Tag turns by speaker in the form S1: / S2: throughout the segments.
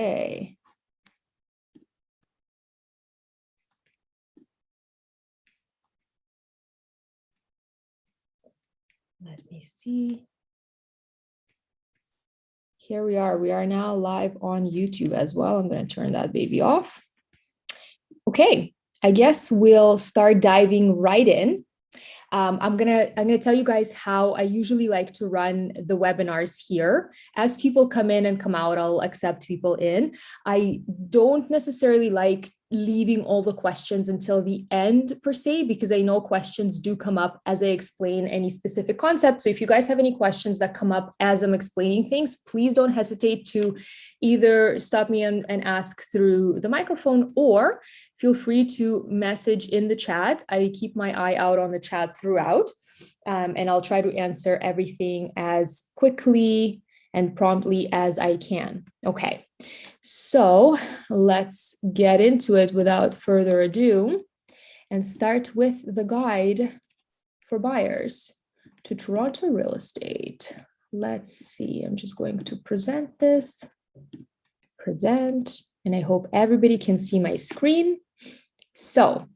S1: Okay. Let me see. Here we are. We are now live on YouTube as well. I'm going to turn that baby off. Okay, I guess we'll start diving right in. I'm gonna tell you guys how I usually like to run the webinars here. As people come in and come out, I'll accept people in. I don't necessarily like leaving all the questions until the end per se, because I know questions do come up as I explain any specific concept. So if you guys have any questions that come up as I'm explaining things, please don't hesitate to either stop me and ask through the microphone, or feel free to message in the chat. I keep my eye out on the chat throughout, and I'll try to answer everything as quickly and promptly as I can. Okay, so let's get into it without further ado and start with the guide for buyers to Toronto real estate. Let's see, I'm just going to present this, and I hope everybody can see my screen. So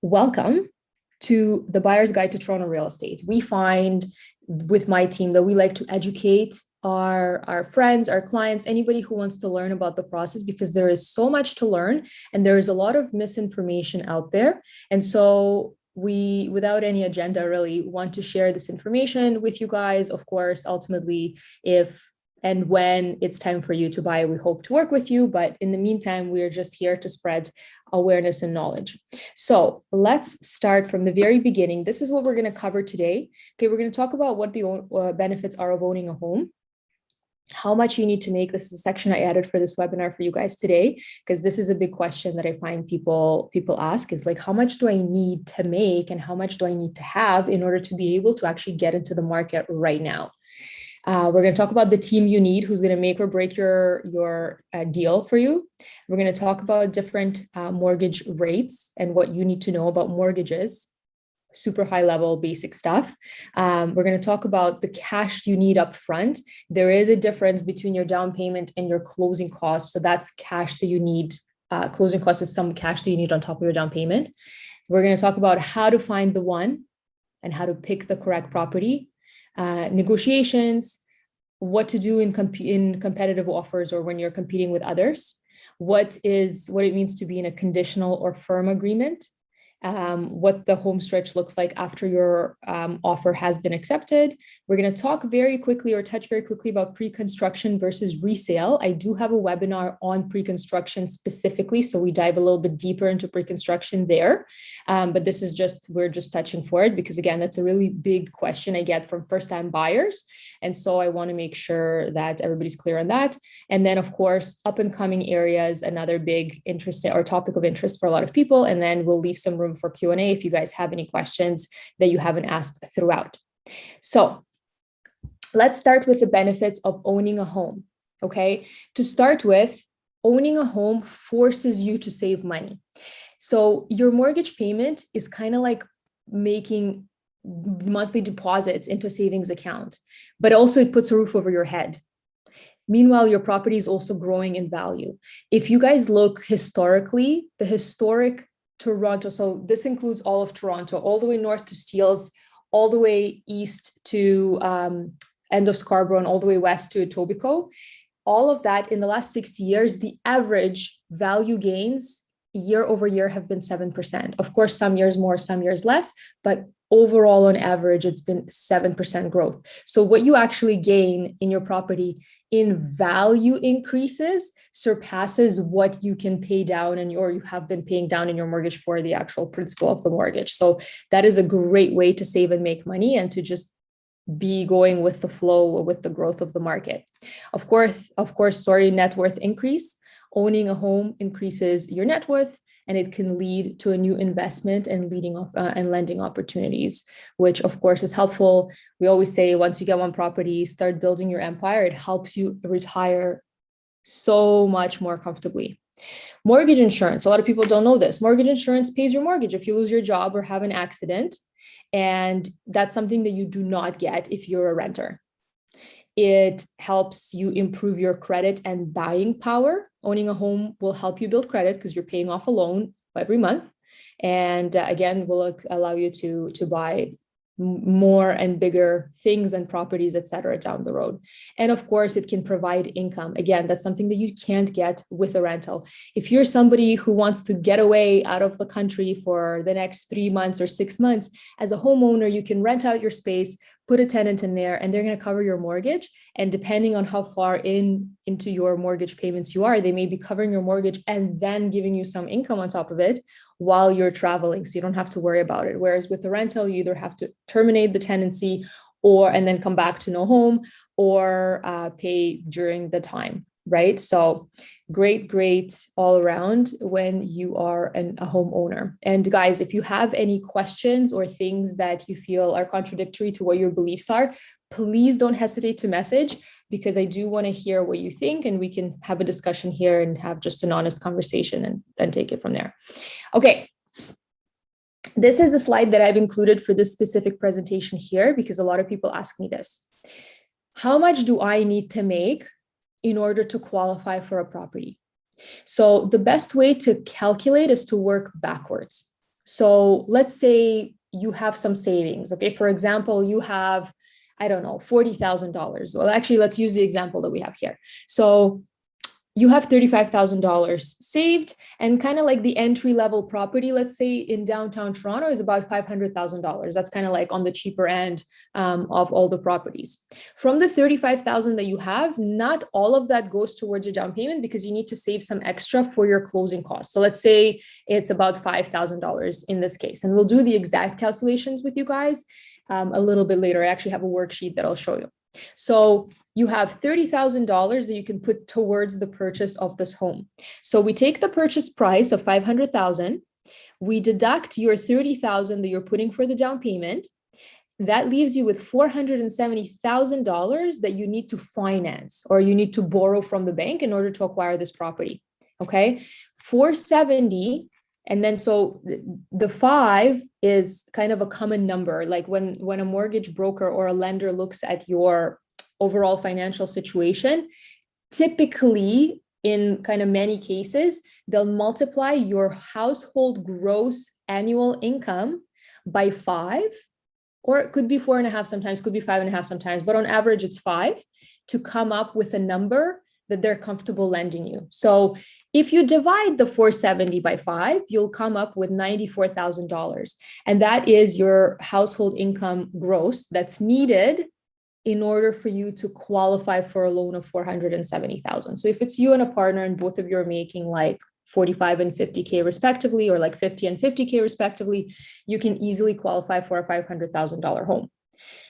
S1: welcome to the Buyer's Guide to Toronto Real Estate. We find with my team that we like to educate our friends, our clients, anybody who wants to learn about the process, because there is so much to learn and there is a lot of misinformation out there. And so we, without any agenda, really want to share this information with you guys. Of course, ultimately, if and when it's time for you to buy, we hope to work with you. But in the meantime, we're just here to spread awareness and knowledge. So let's start from the very beginning. This is what we're going to cover today. Okay, we're going to talk about what the benefits are of owning a home, how much you need to make. This is a section I added for this webinar for you guys today, because this is a big question that I find people ask, is like, how much do I need to make and how much do I need to have in order to be able to actually get into the market right now? We're going to talk about the team you need, who's going to make or break your deal for you. We're going to talk about different mortgage rates and what you need to know about mortgages, super high level basic stuff. We're going to talk about the cash you need up front. There is a difference between your down payment and your closing costs. So that's cash that you need. Closing costs is some cash that you need on top of your down payment. We're going to talk about how to find the one and how to pick the correct property. Negotiations, what to do in competitive offers or when you're competing with others, what it means to be in a conditional or firm agreement, what the home stretch looks like after your offer has been accepted. We're going to talk very quickly or touch very quickly about pre-construction versus resale. I do have a webinar on pre-construction specifically, so we dive a little bit deeper into pre-construction there. But this is we're just touching for it because, again, that's a really big question I get from first-time buyers. And so I want to make sure that everybody's clear on that. And then, of course, up-and-coming areas, another big interest or topic of interest for a lot of people. And then we'll leave some room for Q&A if you guys have any questions that you haven't asked throughout. So let's start with the benefits of owning a home. Okay, to start with, owning a home forces you to save money. So your mortgage payment is kind of like making monthly deposits into a savings account, but also it puts a roof over your head. Meanwhile, your property is also growing in value. If you guys look historically, the historic Toronto, so this includes all of Toronto, all the way north to Steeles, all the way east to end of Scarborough, and all the way west to Etobicoke. All of that in the last 60 years, the average value gains year over year have been 7%. Of course, some years more, some years less, but overall on average, it's been 7% growth. So what you actually gain in your property in value increases surpasses what you can pay down or you have been paying down in your mortgage for the actual principal of the mortgage. So that is a great way to save and make money and to just be going with the flow with the growth of the market. Of course, net worth increase. Owning a home increases your net worth, and it can lead to a new investment and lending opportunities, which of course is helpful. We always say once you get one property, start building your empire. It helps you retire so much more comfortably. Mortgage insurance. A lot of people don't know this. Mortgage insurance pays your mortgage if you lose your job or have an accident. And that's something that you do not get if you're a renter. It helps you improve your credit and buying power. owning a home will help you build credit because you're paying off a loan every month. And again, will allow you to buy more and bigger things and properties, et cetera, down the road. And of course, it can provide income. Again, that's something that you can't get with a rental. If you're somebody who wants to get away out of the country for the next 3 months or 6 months, as a homeowner, you can rent out your space, put a tenant in there, and they're going to cover your mortgage. And depending on how far into your mortgage payments you are, they may be covering your mortgage and then giving you some income on top of it while you're traveling. So you don't have to worry about it. Whereas with the rental, you either have to terminate the tenancy and then come back to no home, or pay during the time, right? So great all around when you are a homeowner. And guys, if you have any questions or things that you feel are contradictory to what your beliefs are, please don't hesitate to message, because I do want to hear what you think, and we can have a discussion here and have just an honest conversation and take it from there. Okay. This is a slide that I've included for this specific presentation here, because a lot of people ask me this. How much do I need to make in order to qualify for a property? So the best way to calculate is to work backwards. So let's say you have some savings. Okay. For example, you have, I don't know, $40,000. Well, actually, let's use the example that we have here. So you have $35,000 saved, and kind of like the entry level property, let's say in downtown Toronto, is about $500,000. That's kind of like on the cheaper end of all the properties. From the $35,000 that you have, not all of that goes towards your down payment, because you need to save some extra for your closing costs. So let's say it's about $5,000 in this case, and we'll do the exact calculations with you guys a little bit later. I actually have a worksheet that I'll show you. So you have $30,000 that you can put towards the purchase of this home. So we take the purchase price of $500,000, we deduct your $30,000 that you're putting for the down payment. That leaves you with $470,000 that you need to finance, or you need to borrow from the bank in order to acquire this property. Okay, 470. And then so the 5 is kind of a common number. Like when a mortgage broker or a lender looks at your overall financial situation, typically in kind of many cases, they'll multiply your household gross annual income by 5, or it could be 4.5 sometimes, could be 5.5 sometimes, but on average it's 5, to come up with a number that they're comfortable lending you. So if you divide the 470 by 5, you'll come up with $94,000. And that is your household income gross that's needed in order for you to qualify for a loan of $470,000. So if it's you and a partner and both of you are making like 45 and 50K respectively, or like 50 and 50K respectively, you can easily qualify for a $500,000 home.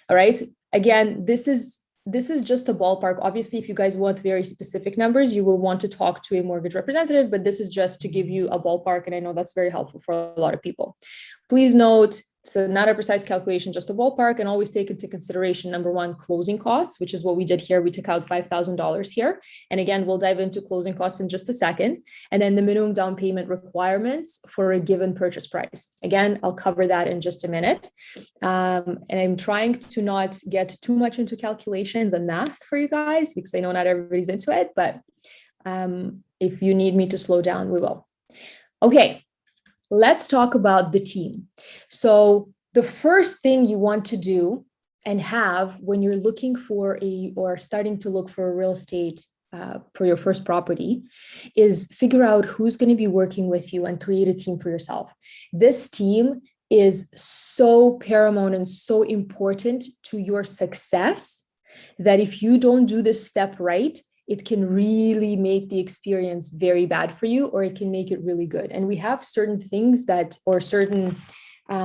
S1: All right. Again, this is just a ballpark. Obviously, if you guys want very specific numbers, you will want to talk to a mortgage representative, but this is just to give you a ballpark. And I know that's very helpful for a lot of people. Please note, so not a precise calculation, just a ballpark, and always take into consideration, number one, closing costs, which is what we did here. We took out $5,000 here. And again, we'll dive into closing costs in just a second. And then the minimum down payment requirements for a given purchase price. Again, I'll cover that in just a minute. And I'm trying to not get too much into calculations and math for you guys, because I know not everybody's into it, but if you need me to slow down, we will. Okay. Let's talk about the team. So the first thing you want to do and have when you're looking for or starting to look for a real estate for your first property is figure out who's going to be working with you and create a team for yourself. This team is so paramount and so important to your success that if you don't do this step right, it can really make the experience very bad for you, or it can make it really good. And we have certain things or certain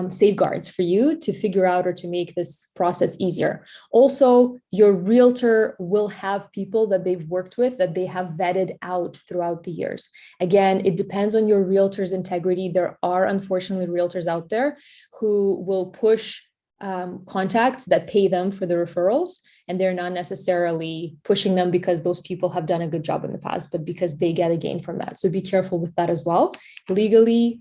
S1: safeguards for you to figure out or to make this process easier. Also, your realtor will have people that they've worked with that they have vetted out throughout the years. Again, it depends on your realtor's integrity. There are unfortunately realtors out there who will push contacts that pay them for the referrals, and they're not necessarily pushing them because those people have done a good job in the past, but because they get a gain from that. So be careful with that as well. Legally,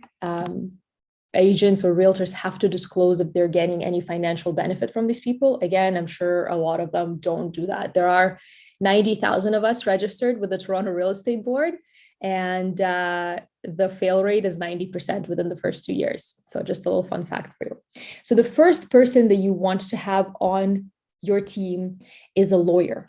S1: agents or realtors have to disclose if they're getting any financial benefit from these people. Again, I'm sure a lot of them don't do that. There are 90,000 of us registered with the Toronto Real Estate Board, and the fail rate is 90% within the first 2 years. So just a little fun fact for you. So the first person that you want to have on your team is a lawyer.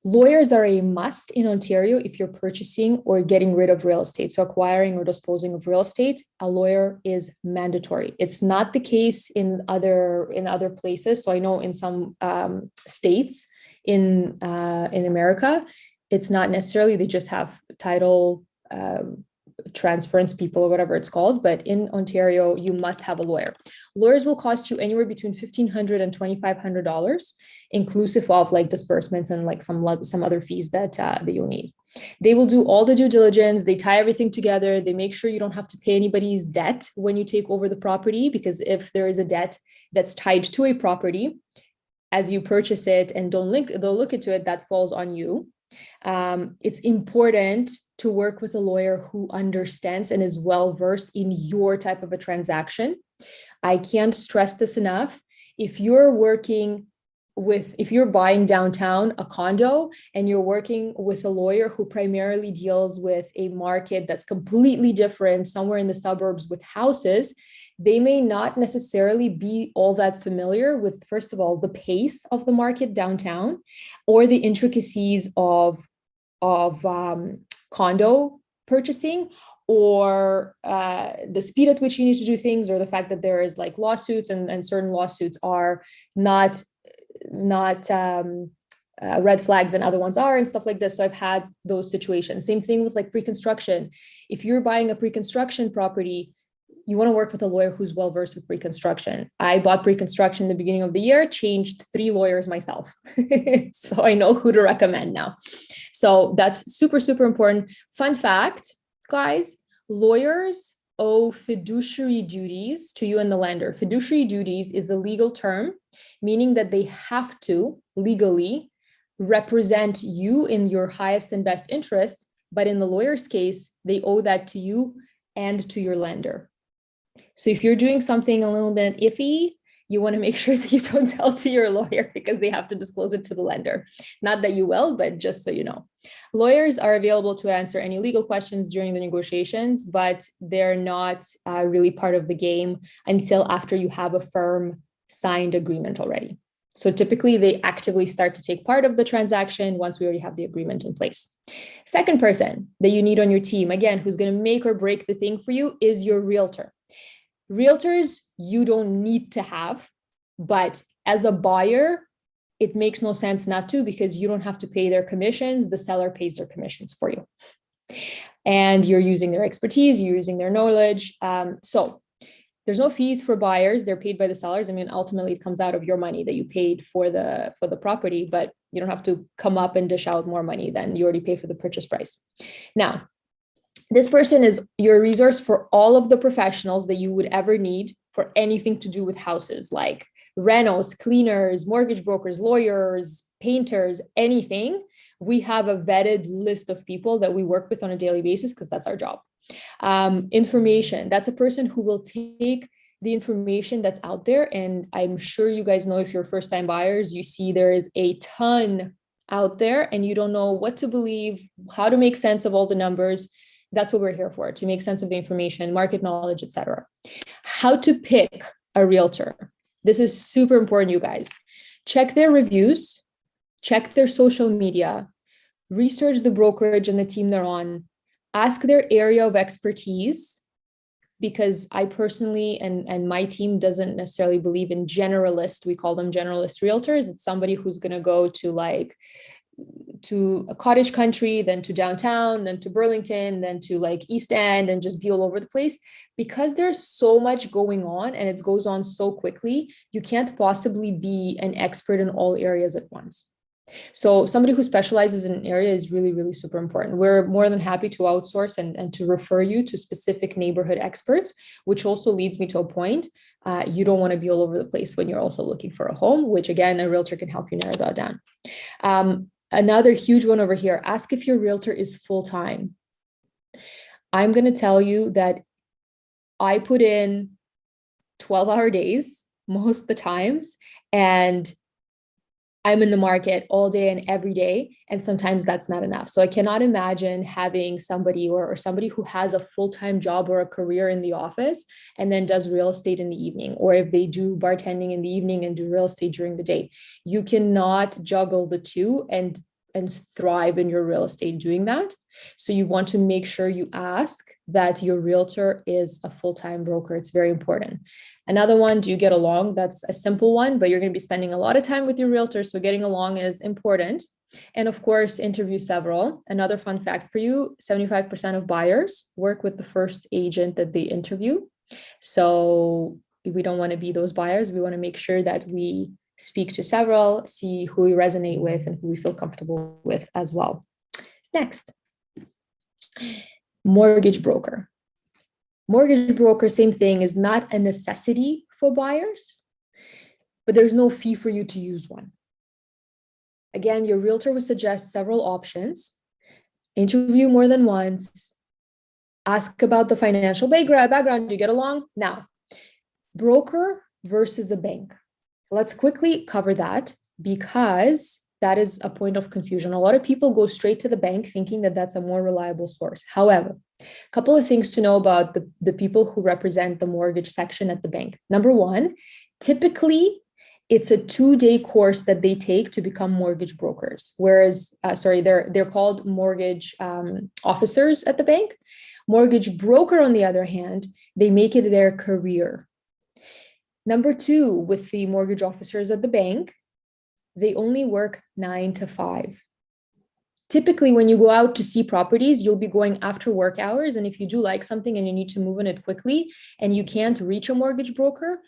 S1: Lawyers are a must in Ontario if you're purchasing or getting rid of real estate. So acquiring or disposing of real estate, a lawyer is mandatory. It's not the case in other places. So I know in some states in America, it's not necessarily, they just have title transference people or whatever it's called. But in Ontario, you must have a lawyer. Lawyers will cost you anywhere between $1,500 and $2,500, inclusive of like disbursements and like some other fees that you'll need. They will do all the due diligence. They tie everything together. They make sure you don't have to pay anybody's debt when you take over the property, because if there is a debt that's tied to a property, as you purchase it and don't look into it, that falls on you. It's important to work with a lawyer who understands and is well versed in your type of a transaction. I can't stress this enough. If you're buying downtown a condo and you're working with a lawyer who primarily deals with a market that's completely different, somewhere in the suburbs with houses, they may not necessarily be all that familiar with, first of all, the pace of the market downtown or the intricacies of condo purchasing, or the speed at which you need to do things, or the fact that there is like lawsuits and certain lawsuits are not red flags and other ones are, and stuff like this. So I've had those situations. Same thing with like pre-construction. If you're buying a pre-construction property, you want to work with a lawyer who's well versed with pre-construction. I bought pre-construction in the beginning of the year, changed 3 lawyers myself. So I know who to recommend now. So that's super, super important. Fun fact, guys, lawyers owe fiduciary duties to you and the lender. Fiduciary duties is a legal term, meaning that they have to legally represent you in your highest and best interest. But in the lawyer's case, they owe that to you and to your lender. So if you're doing something a little bit iffy, you want to make sure that you don't tell to your lawyer, because they have to disclose it to the lender. Not that you will, but just so you know. Lawyers are available to answer any legal questions during the negotiations, but they're not really part of the game until after you have a firm signed agreement already. So typically they actively start to take part of the transaction once we already have the agreement in place. Second person that you need on your team, again, who's going to make or break the thing for you, is your realtor. Realtors, you don't need to have, but as a buyer, it makes no sense not to, because you don't have to pay their commissions. The seller pays their commissions for you. And you're using their expertise, you're using their knowledge. So there's no fees for buyers. They're paid by the sellers. I mean, ultimately it comes out of your money that you paid for the property, but you don't have to come up and dish out more money than you already pay for the purchase price. Now, this person is your resource for all of the professionals that you would ever need for anything to do with houses, like renos, cleaners, mortgage brokers, lawyers, painters, anything. We have a vetted list of people that we work with on a daily basis, because that's our job. Information, that's a person who will take the information that's out there. And I'm sure you guys know, if you're first-time buyers, you see there is a ton out there and you don't know what to believe, how to make sense of all the numbers. That's what we're here for, to make sense of the information, market knowledge, etc. How to pick a realtor. This is super important, you guys. Check their reviews, check their social media, research the brokerage and the team they're on, ask their area of expertise, because I personally and my team doesn't necessarily believe in generalist. We call them generalist realtors. It's somebody who's going to go to a cottage country, then to downtown, then to Burlington, then to like East End, and just be all over the place. Because there's so much going on and it goes on so quickly, you can't possibly be an expert in all areas at once. So somebody who specializes in an area is really, really super important. We're more than happy to outsource and to refer you to specific neighborhood experts, which also leads me to a point. You don't want to be all over the place when you're also looking for a home, which again, a realtor can help you narrow that down. Another huge one over here, ask if your realtor is full-time. I'm going to tell you that I put in 12-hour days most of the times, and I'm in the market all day and every day. And sometimes that's not enough. So I cannot imagine having somebody or somebody who has a full-time job or a career in the office and then does real estate in the evening, or if they do bartending in the evening and do real estate during the day. You cannot juggle the two and thrive in your real estate doing that. So you want to make sure you ask that your realtor is a full-time broker. It's very important. Another one, do you get along? That's a simple one, but you're going to be spending a lot of time with your realtor. So getting along is important. And of course, interview several. Another fun fact for you, 75% of buyers work with the first agent that they interview. So we don't want to be those buyers. We want to make sure that we speak to several, see who we resonate with and who we feel comfortable with as well. Next, mortgage broker. Mortgage broker, same thing, is not a necessity for buyers, but there's no fee for you to use one. Again, your realtor will suggest several options, interview more than once, ask about the financial background, do you get along? Now, broker versus a bank. Let's quickly cover that because that is a point of confusion. A lot of people go straight to the bank thinking that that's a more reliable source. However, a couple of things to know about the people who represent the mortgage section at the bank. Number one, typically it's a 2-day course that they take to become mortgage brokers. Whereas, they're called mortgage officers at the bank. Mortgage broker, on the other hand, they make it their career. Number two, with the mortgage officers at the bank, they only work 9 to 5. Typically, when you go out to see properties, you'll be going after work hours. And if you do like something and you need to move on it quickly and you can't reach a mortgage broker,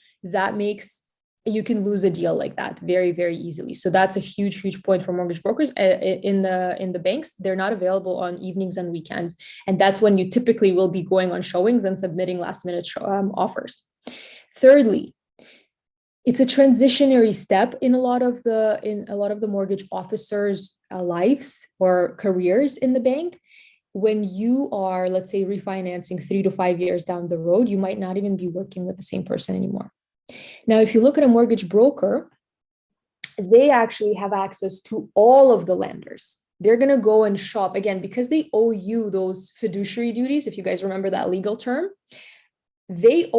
S1: you can lose a deal like that very, very easily. So that's a huge, huge point for mortgage brokers. In the banks, they're not available on evenings and weekends. And that's when you typically will be going on showings and submitting last minute offers. Thirdly, it's a transitionary step in a lot of the mortgage officers' lives or careers in the bank. When you are, let's say, refinancing 3 to 5 years down the road, you might not even be working with the same person anymore. Now, if you look at a mortgage broker, they actually have access to all of the lenders. They're going to go and shop again because they owe you those fiduciary duties. If you guys remember that legal term, they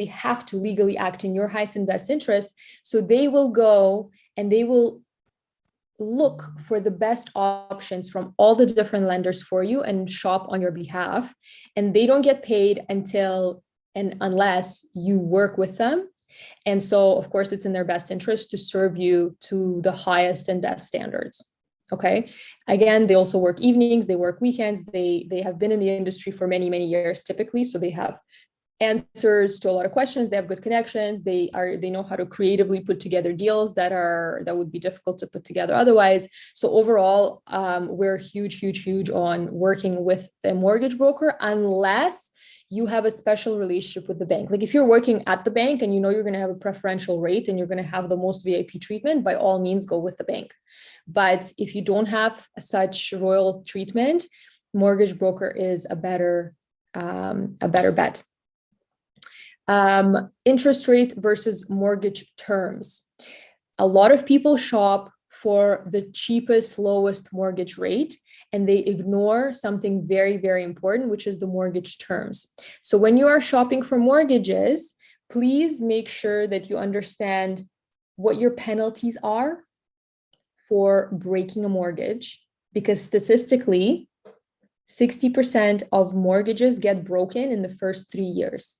S1: have to legally act in your highest and best interest. So they will go and they will look for the best options from all the different lenders for you and shop on your behalf. And they don't get paid unless you work with them. And so, of course, it's in their best interest to serve you to the highest and best standards. Okay. Again, they also work evenings, they work weekends. They have been in the industry for many, many years typically. So they have answers to a lot of questions. They have good connections. They know how to creatively put together deals that would be difficult to put together otherwise. So overall, we're huge on working with a mortgage broker unless you have a special relationship with the bank. Like if you're working at the bank and you know you're going to have a preferential rate and you're going to have the most VIP treatment, by all means go with the bank. But if you don't have such royal treatment, mortgage broker is a better bet. Interest rate versus mortgage terms. A lot of people shop for the cheapest, lowest mortgage rate, and they ignore something very, very important, which is the mortgage terms. So when you are shopping for mortgages, please make sure that you understand what your penalties are for breaking a mortgage, because statistically, 60% of mortgages get broken in the first 3 years.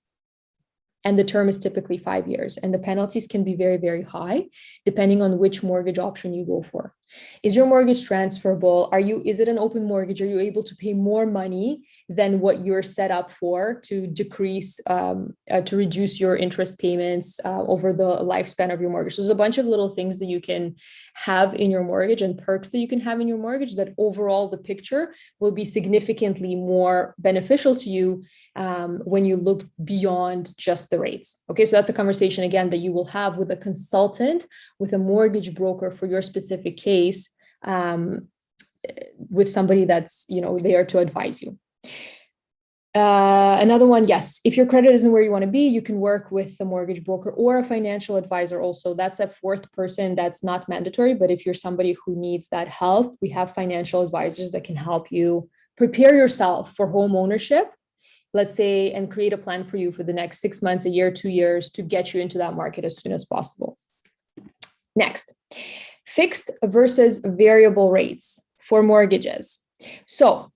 S1: And the term is typically 5 years. And the penalties can be very, very high, depending on which mortgage option you go for. Is your mortgage transferable? Is it an open mortgage? Are you able to pay more money than what you're set up for to reduce your interest payments over the lifespan of your mortgage? There's a bunch of little things that you can have in your mortgage and perks that you can have in your mortgage that overall the picture will be significantly more beneficial to you when you look beyond just the rates. Okay, so that's a conversation again that you will have with a consultant, with a mortgage broker for your specific case, with somebody that's there to advise you. Another one, yes, if your credit isn't where you want to be, you can work with the mortgage broker or a financial advisor also. That's a fourth person that's not mandatory, but if you're somebody who needs that help, we have financial advisors that can help you prepare yourself for home ownership, let's say, and create a plan for you for the next 6 months, a year, 2 years to get you into that market as soon as possible. Next, fixed versus variable rates for mortgages. So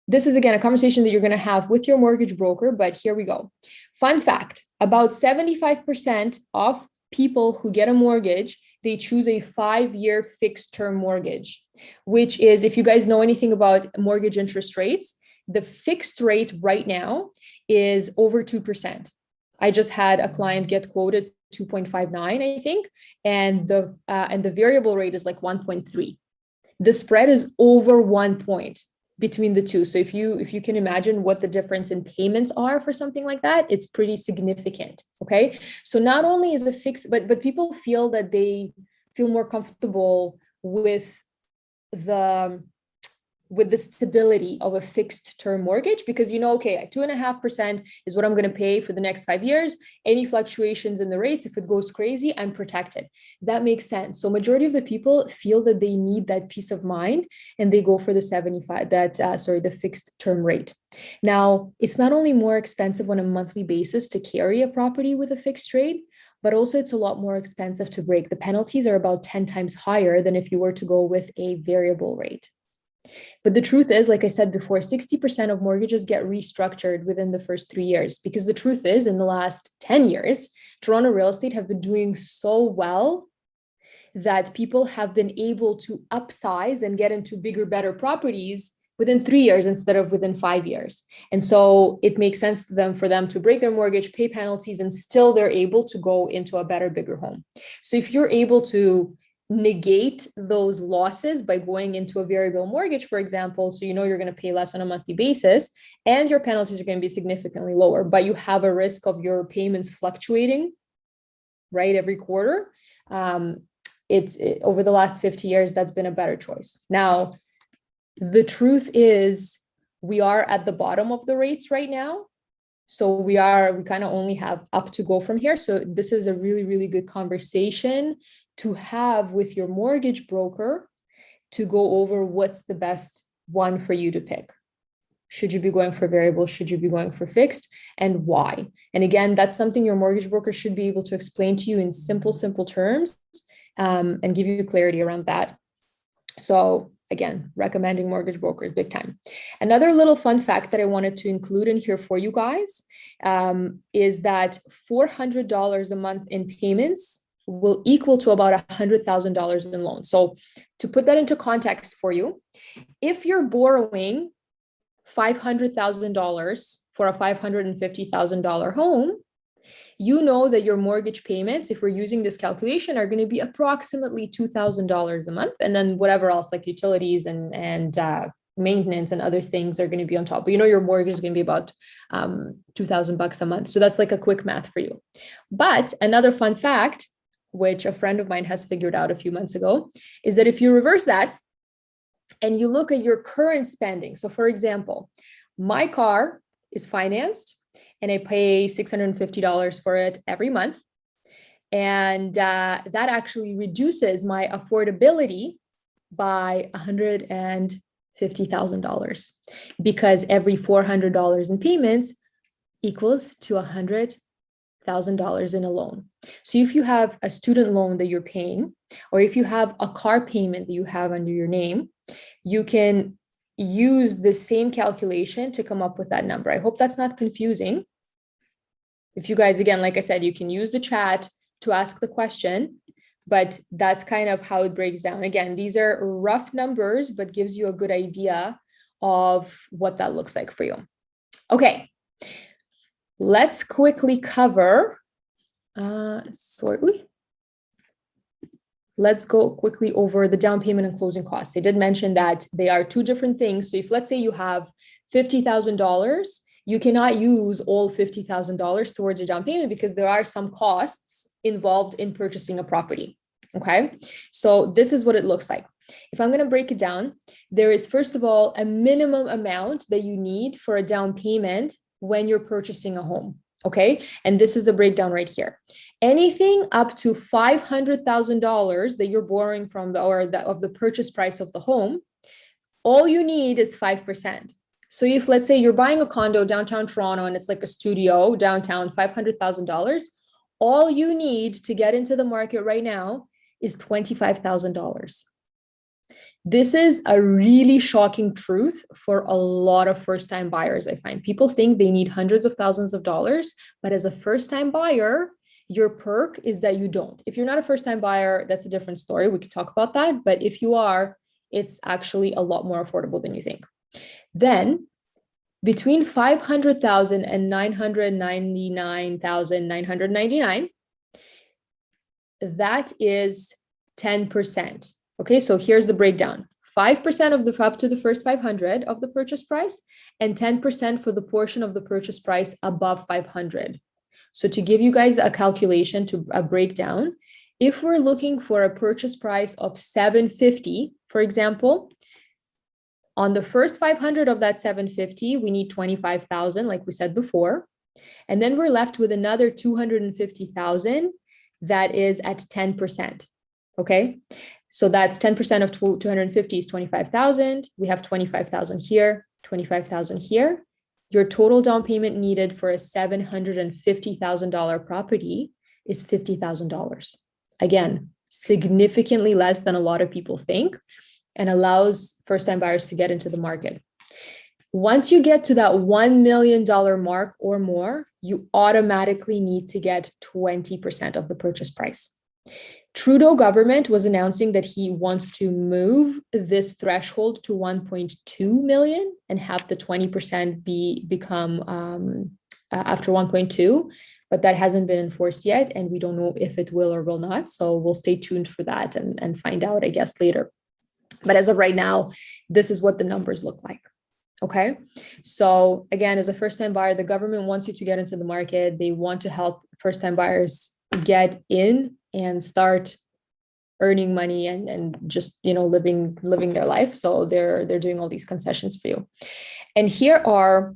S1: this is, again, a conversation that you're going to have with your mortgage broker, but here we go. Fun fact, about 75% of people who get a mortgage, they choose a 5-year fixed term mortgage, which is, if you guys know anything about mortgage interest rates, the fixed rate right now is over 2%. I just had a client get quoted 2.59, I think, and the variable rate is like 1.3. The spread is over 1 point between the two. So if you can imagine what the difference in payments are for something like that, it's pretty significant. Okay. So not only is a fixed, but people feel that they feel more comfortable with the stability of a fixed term mortgage because, okay, 2.5% is what I'm going to pay for the next 5 years. Any fluctuations in the rates, if it goes crazy, I'm protected. That makes sense. So majority of the people feel that they need that peace of mind and they go for the fixed term rate. Now, it's not only more expensive on a monthly basis to carry a property with a fixed rate, but also it's a lot more expensive to break. The penalties are about 10 times higher than if you were to go with a variable rate. But the truth is, like I said before, 60% of mortgages get restructured within the first 3 years, because the truth is, in the last 10 years, Toronto real estate have been doing so well that people have been able to upsize and get into bigger, better properties within 3 years instead of within 5 years. And so it makes sense to them for them to break their mortgage, pay penalties, and still they're able to go into a better, bigger home. So if you're able to negate those losses by going into a variable mortgage, for example, so you're going to pay less on a monthly basis and your penalties are going to be significantly lower, but you have a risk of your payments fluctuating, right, every quarter. Over the last 50 years, that's been a better choice. Now, the truth is we are at the bottom of the rates right now. So we kind of only have up to go from here. So this is a really, really good conversation to have with your mortgage broker to go over what's the best one for you to pick. Should you be going for variable? Should you be going for fixed? And why? And again, that's something your mortgage broker should be able to explain to you in simple terms and give you clarity around that. So again, recommending mortgage brokers big time. Another little fun fact that I wanted to include in here for you guys is that $400 a month in payments will equal to about $100,000 in loans. So to put that into context for you, if you're borrowing $500,000 for a $550,000 home, you know that your mortgage payments, if we're using this calculation, are going to be approximately $2,000 a month. And then whatever else like utilities and maintenance and other things are going to be on top. But your mortgage is going to be about $2,000 a month. So that's like a quick math for you. But another fun fact, which a friend of mine has figured out a few months ago, is that if you reverse that and you look at your current spending. So for example, my car is financed and I pay $650 for it every month. And that actually reduces my affordability by $150,000 because every $400 in payments equals to $100,000 in a loan. So if you have a student loan that you're paying, or if you have a car payment that you have under your name, you can use the same calculation to come up with that number. I hope that's not confusing. If you guys, again, like I said, you can use the chat to ask the question, but that's kind of how it breaks down. Again, these are rough numbers, but gives you a good idea of what that looks like for you. Okay, let's quickly cover, let's go quickly over the down payment and closing costs. I did mention that they are two different things. So if let's say you have $50,000, you cannot use all $50,000 towards your down payment because there are some costs involved in purchasing a property. Okay, so this is what it looks like. If I'm going to break it down, there is, first of all, a minimum amount that you need for a down payment when you're purchasing a home. Okay. And this is the breakdown right here. Anything up to $500,000 that you're borrowing from of the purchase price of the home, all you need is 5%. So if, let's say, you're buying a condo downtown Toronto and it's like a studio downtown, $500,000, all you need to get into the market right now is $25,000. This is a really shocking truth for a lot of first-time buyers. I find people think they need hundreds of thousands of dollars, but as a first-time buyer, your perk is that you don't. If you're not a first-time buyer, that's a different story. We could talk about that. But if you are, it's actually a lot more affordable than you think. Then between $500,000 and $999,999, that is 10%. Okay, so here's the breakdown. 5% of the up to the first 500 of the purchase price and 10% for the portion of the purchase price above 500. So to give you guys a calculation, to a breakdown, if we're looking for a purchase price of $750, for example, on the first 500 of that $750, we need $25,000, like we said before. And then we're left with another $250,000 that is at 10%. Okay. So that's 10% of 250 is 25,000. We have 25,000 here, 25,000 here. Your total down payment needed for a $750,000 property is $50,000. Again, significantly less than a lot of people think, and allows first-time buyers to get into the market. Once you get to that $1 million mark or more, you automatically need to get 20% of the purchase price. Trudeau government was announcing that he wants to move this threshold to 1.2 million and have the 20% become after 1.2, but that hasn't been enforced yet, and we don't know if it will or will not. So we'll stay tuned for that and find out, I guess, later. But as of right now, this is what the numbers look like. Okay. So again, as a first-time buyer, the government wants you to get into the market. They want to help first-time buyers get in and start earning money and just, living their life. So they're doing all these concessions for you. And here are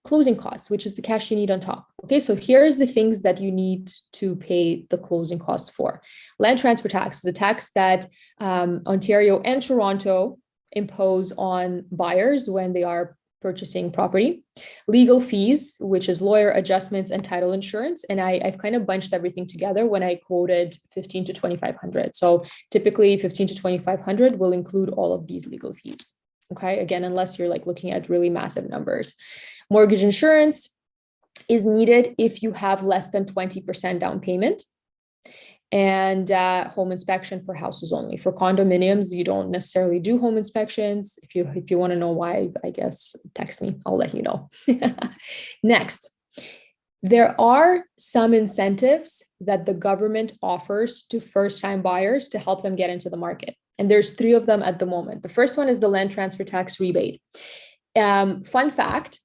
S1: closing costs, which is the cash you need on top. Okay, so here's the things that you need to pay the closing costs for. Land transfer tax is a tax that Ontario and Toronto impose on buyers when they are purchasing property. Legal fees, which is lawyer adjustments and title insurance. And I've kind of bunched everything together when I quoted 15 to 2,500. So typically 15 to 2,500 will include all of these legal fees. Okay, again, unless you're like looking at really massive numbers. Mortgage insurance is needed if you have less than 20% down payment. And home inspection for houses only. For condominiums, you don't necessarily do home inspections. If you want to know why, I guess text me. I'll let you know. Next, there are some incentives that the government offers to first-time buyers to help them get into the market. And there's 3 of them at the moment. The first one is the land transfer tax rebate. Fun fact,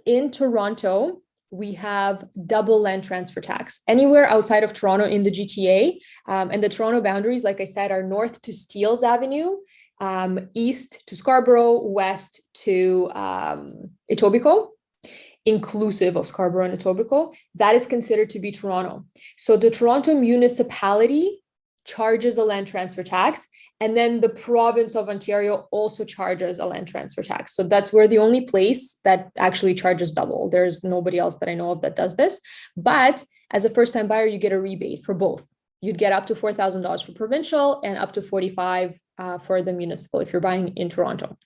S1: in Toronto, we have double land transfer tax. Anywhere outside of Toronto in the GTA, and the Toronto boundaries, like I said, are north to Steeles Avenue, east to Scarborough, west to Etobicoke, inclusive of Scarborough and Etobicoke. That is considered to be Toronto. So the Toronto municipality charges a land transfer tax, and then the province of Ontario also charges a land transfer tax. So that's where the only place that actually charges double. There's nobody else that I know of that does this. But as a first-time buyer, you get a rebate for both. You'd get up to $4,000 for provincial and up to $45,000 for the municipal if you're buying in Toronto.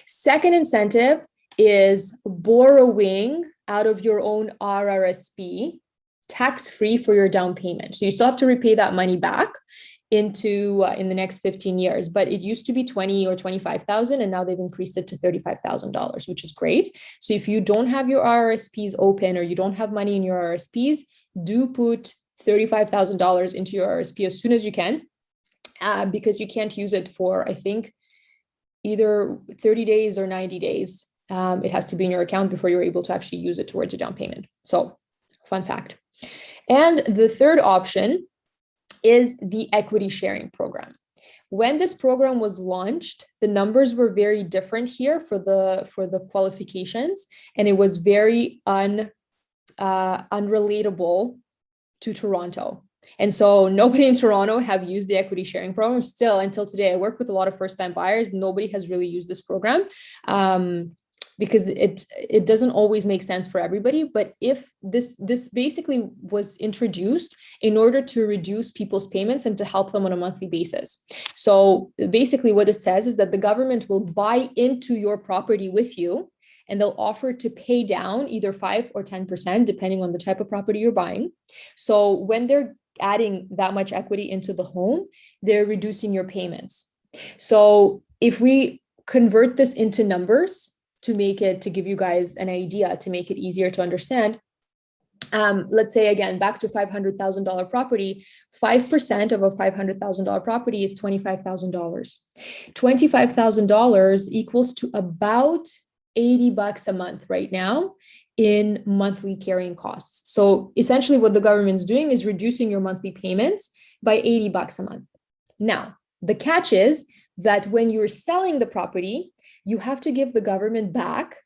S1: Second incentive is borrowing out of your own RRSP tax-free for your down payment. So you still have to repay that money back in the next 15 years, but it used to be 20 or 25,000, and now they've increased it to $35,000, which is great. So if you don't have your RRSPs open or you don't have money in your RRSPs, do put $35,000 into your RRSP as soon as you can, because you can't use it for, I think, either 30 days or 90 days. It has to be in your account before you're able to actually use it towards a down payment. So fun fact. And the third option is the equity sharing program. When this program was launched, the numbers were very different here for the qualifications, and it was very unrelatable to Toronto. And so nobody in Toronto have used the equity sharing program still until today. I work with a lot of first-time buyers. Nobody has really used this program because it doesn't always make sense for everybody. But if this basically was introduced in order to reduce people's payments and to help them on a monthly basis. So basically what it says is that the government will buy into your property with you, and they'll offer to pay down either 5 or 10%, depending on the type of property you're buying. So when they're adding that much equity into the home, they're reducing your payments. So if we convert this into numbers to give you guys an idea, to make it easier to understand, let's say again, back to $500,000 property, 5% of a $500,000 property is $25,000. $25,000 equals to about $80 a month right now in monthly carrying costs. So essentially what the government's doing is reducing your monthly payments by $80 a month. Now, the catch is that when you're selling the property, you have to give the government back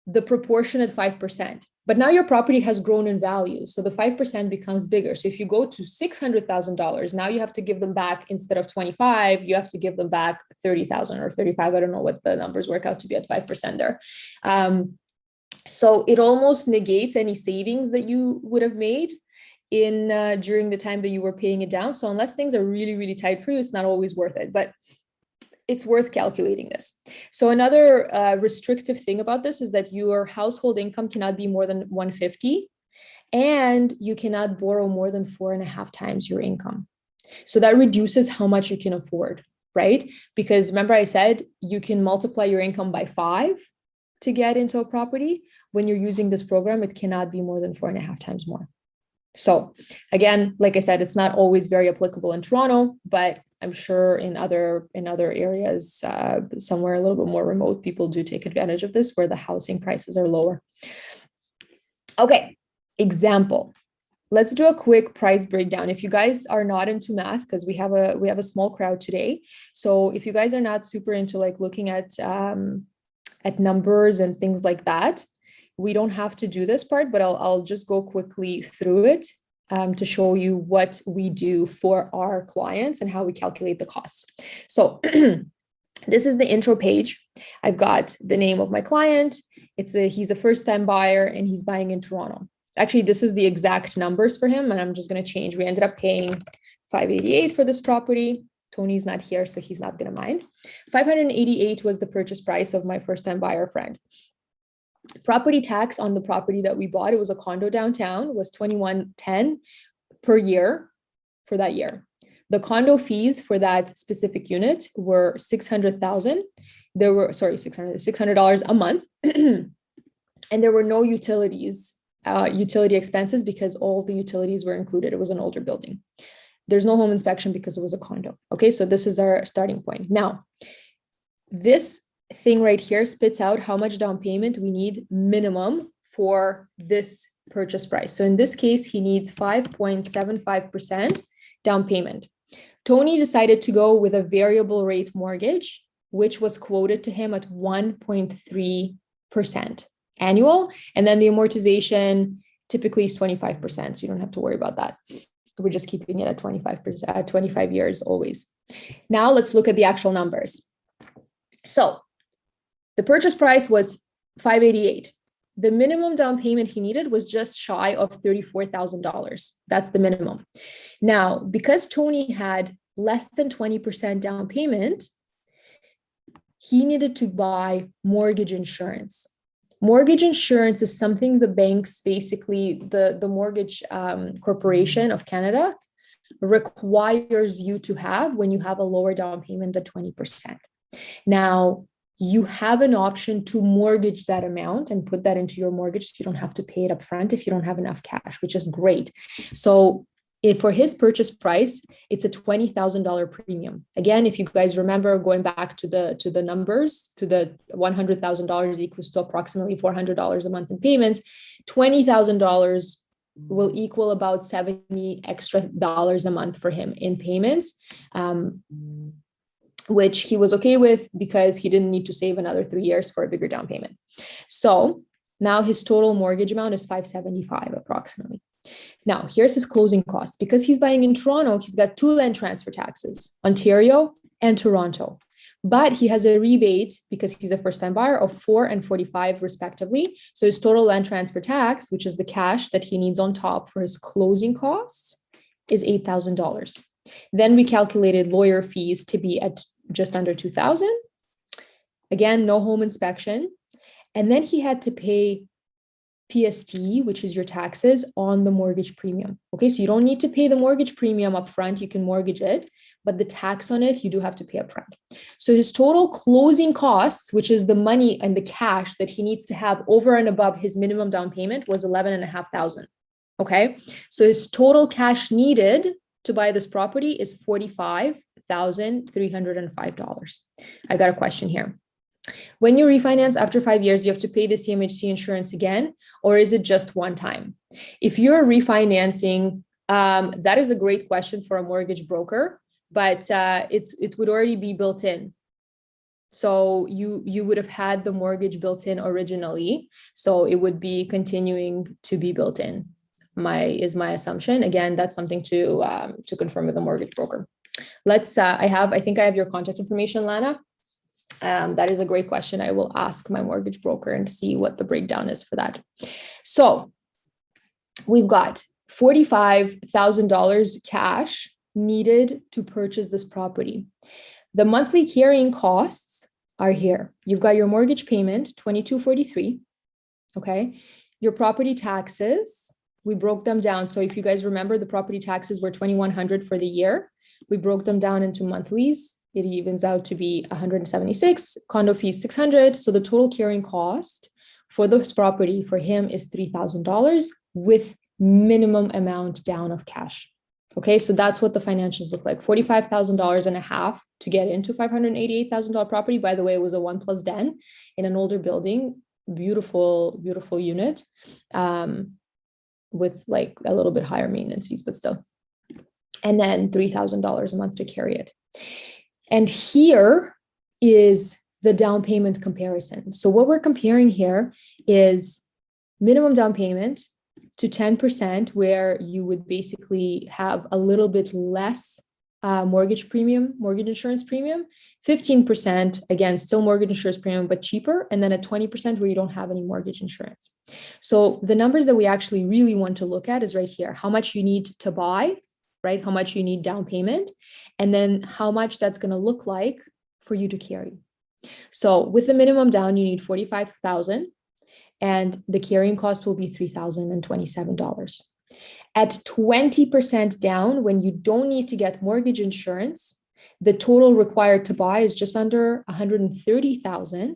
S1: the proportionate 5%. But now your property has grown in value, so the 5% becomes bigger. So if you go to $600,000, now you have to give them back, instead of 25, you have to give them back 30,000 or 35. I don't know what the numbers work out to be at 5% there. So it almost negates any savings that you would have made during the time that you were paying it down. So unless things are really, really tight for you, it's not always worth it. But it's worth calculating this. So another restrictive thing about this is that your household income cannot be more than 150, and you cannot borrow more than 4.5 times your income. So that reduces how much you can afford, right? Because remember I said you can multiply your income by 5 to get into a property. When you're using this program, it cannot be more than 4.5 times more. So again, like I said, it's not always very applicable in Toronto, but I'm sure in other areas, somewhere a little bit more remote, people do take advantage of this where the housing prices are lower. Okay, example. Let's do a quick price breakdown. If you guys are not into math, because we have a small crowd today. So if you guys are not super into like looking at numbers and things like that, we don't have to do this part, but I'll just go quickly through it to show you what we do for our clients and how we calculate the costs. So this is the intro page. I've got the name of my client. He's a first-time buyer and he's buying in Toronto. Actually, this is the exact numbers for him, and I'm just going to change. We ended up paying $588 for this property. Tony's not here, so he's not going to mind. $588 was the purchase price of my first-time buyer friend. Property tax on the property that we bought, it was a condo downtown, was $21.10 per year for that year. The condo fees for that specific unit were $600,000. $600 a month. And there were no utility expenses because all the utilities were included. It was an older building. There's no home inspection because it was a condo. Okay, so this is our starting point. Now, this thing right here spits out how much down payment we need minimum for this purchase price. So in this case, he needs 5.75% down payment. Tony decided to go with a variable rate mortgage, which was quoted to him at 1.3% annual. And then the amortization typically is 25%. So you don't have to worry about that. We're just keeping it at 25%, at 25 years always. Now let's look at the actual numbers. So the purchase price was $588. The minimum down payment he needed was just shy of $34,000. That's the minimum. Now, because Tony had less than 20% down payment, he needed to buy mortgage insurance. Mortgage insurance is something the banks, basically the Mortgage Corporation of Canada, requires you to have when you have a lower down payment than 20%. Now, you have an option to mortgage that amount and put that into your mortgage so you don't have to pay it up front if you don't have enough cash, which is great. So for his purchase price, it's a $20,000 premium. Again, if you guys remember going back to the numbers, to the $100,000 equals to approximately $400 a month in payments, $20,000 will equal about $70 extra a month for him in payments. which he was okay with because he didn't need to save another 3 years for a bigger down payment. So now his total mortgage amount is 575 approximately. Now, here's his closing costs. Because he's buying in Toronto, he's got 2 land transfer taxes, Ontario and Toronto. But he has a rebate because he's a first-time buyer of 4 and 45 respectively. So his total land transfer tax, which is the cash that he needs on top for his closing costs, is $8,000. Then we calculated lawyer fees to be at just under 2,000. Again, no home inspection. And then he had to pay PST, which is your taxes on the mortgage premium. Okay, so you don't need to pay the mortgage premium up front. You can mortgage it, but the tax on it, you do have to pay up front. So his total closing costs, which is the money and the cash that he needs to have over and above his minimum down payment, was 11,500. Okay, so his total cash needed to buy this property is $45,305. I got a question here. When you refinance after 5 years, do you have to pay the CMHC insurance again, or is it just one time? If you're refinancing, that is a great question for a mortgage broker, but it would already be built in. So you would have had the mortgage built in originally, so it would be continuing to be built in. Is my assumption. Again, that's something to confirm with the mortgage broker. Let's. I think I have your contact information, Lana. That is a great question. I will ask my mortgage broker and see what the breakdown is for that. So we've got $45,000 cash needed to purchase this property. The monthly carrying costs are here. You've got your mortgage payment, $2,243. Okay. Your property taxes, we broke them down. So if you guys remember, the property taxes were $2,100 for the year. We broke them down into monthlies. It evens out to be $176, condo fees $600. So the total carrying cost for this property for him is $3,000 with minimum amount down of cash. Okay, so that's what the financials look like. $45,000 and a half to get into $588,000 property. By the way, it was a 1+ den in an older building. Beautiful, beautiful unit, with like a little bit higher maintenance fees, but still. And then $3,000 a month to carry it. And here is the down payment comparison. So what we're comparing here is minimum down payment to 10%, where you would basically have a little bit less mortgage insurance premium, 15%, again, still mortgage insurance premium, but cheaper, and then at 20% where you don't have any mortgage insurance. So the numbers that we actually really want to look at is right here, how much you need to buy, right? How much you need down payment, and then how much that's going to look like for you to carry. So with the minimum down, you need $45,000, and the carrying cost will be $3,027. At 20% down, when you don't need to get mortgage insurance, the total required to buy is just under $130,000,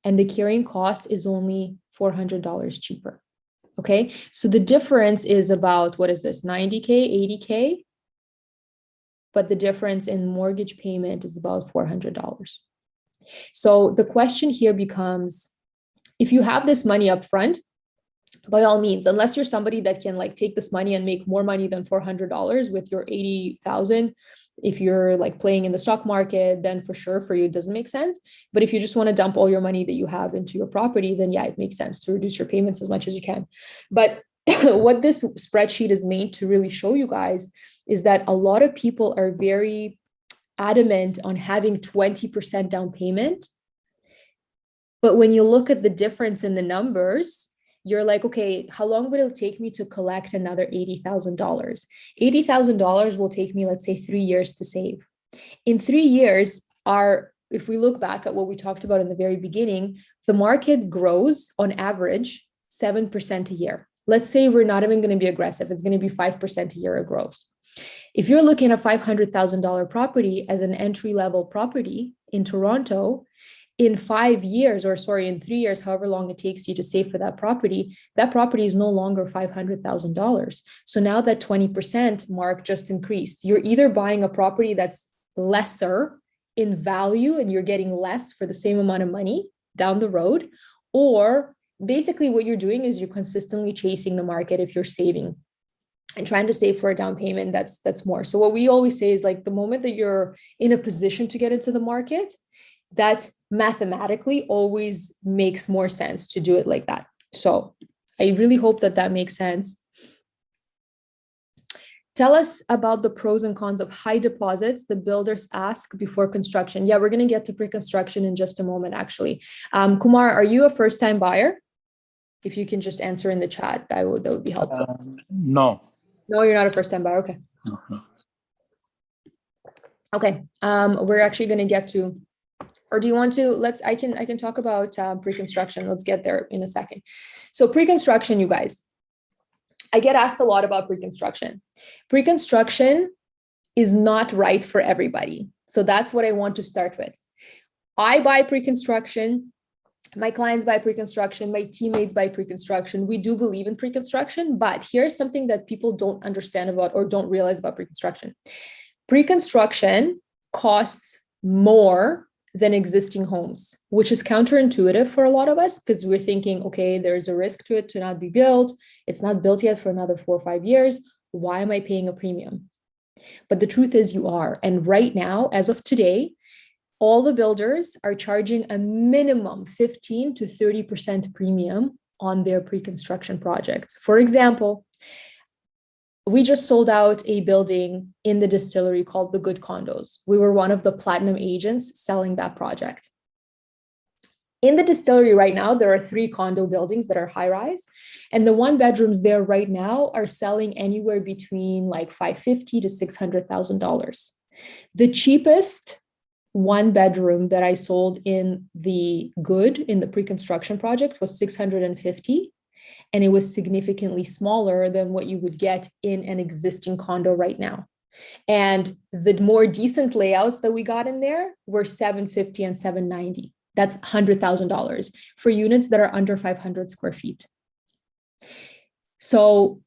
S1: and the carrying cost is only $400 cheaper. Okay, so the difference is about, what is this, 90K, 80K? But the difference in mortgage payment is about $400. So the question here becomes, if you have this money up front, by all means, unless you're somebody that can like take this money and make more money than $400 with your 80,000, if you're like playing in the stock market, then for sure for you, it doesn't make sense. But if you just want to dump all your money that you have into your property, then yeah, it makes sense to reduce your payments as much as you can. But what this spreadsheet is made to really show you guys is that a lot of people are very adamant on having 20% down payment. But when you look at the difference in the numbers, you're like, okay, how long would it take me to collect another $80,000? $80,000 will take me, let's say, 3 years to save. In 3 years, if we look back at what we talked about in the very beginning, the market grows on average 7% a year. Let's say we're not even going to be aggressive. It's going to be 5% a year it grows. If you're looking at a $500,000 property as an entry-level property in Toronto, in 5 years, in 3 years, however long it takes you to save for that property is no longer $500,000. So now that 20% mark just increased. You're either buying a property that's lesser in value and you're getting less for the same amount of money down the road, or basically what you're doing is you're consistently chasing the market if you're saving and trying to save for a down payment, that's more. So what we always say is like the moment that you're in a position to get into the market, that mathematically always makes more sense to do it like that. So I really hope that that makes sense. Tell us about the pros and cons of high deposits the builders ask before construction. Yeah, we're going to get to pre-construction in just a moment, actually. Kumar, are you a first-time buyer? If you can just answer in the chat, that would be helpful.
S2: No.
S1: No, you're not a first-time buyer. Okay.
S2: No.
S1: Okay. We're actually going to get to, or do you want to, I can talk about pre-construction. Let's get there in a second. So pre-construction, you guys, I get asked a lot about pre-construction. Pre-construction is not right for everybody. So that's what I want to start with. I buy pre-construction. My clients buy pre-construction. My teammates buy pre-construction. We do believe in pre-construction, but here's something that people don't understand about or don't realize about pre-construction. Pre-construction costs more than existing homes, which is counterintuitive for a lot of us because we're thinking, okay, there's a risk to it to not be built. It's not built yet for another 4 or 5 years. Why am I paying a premium? But the truth is you are. And right now, as of today, all the builders are charging a minimum 15 to 30% premium on their pre-construction projects. For example, we just sold out a building in the distillery called the Good Condos. We were one of the platinum agents selling that project. In the distillery right now, there are 3 condo buildings that are high rise. And the 1 bedrooms there right now are selling anywhere between like $550,000 to $600,000. The cheapest 1 bedroom that I sold in the pre-construction project was $650,000. And it was significantly smaller than what you would get in an existing condo right now. And the more decent layouts that we got in there were $750,000 and $790,000. That's $100,000 for units that are under 500 square feet. So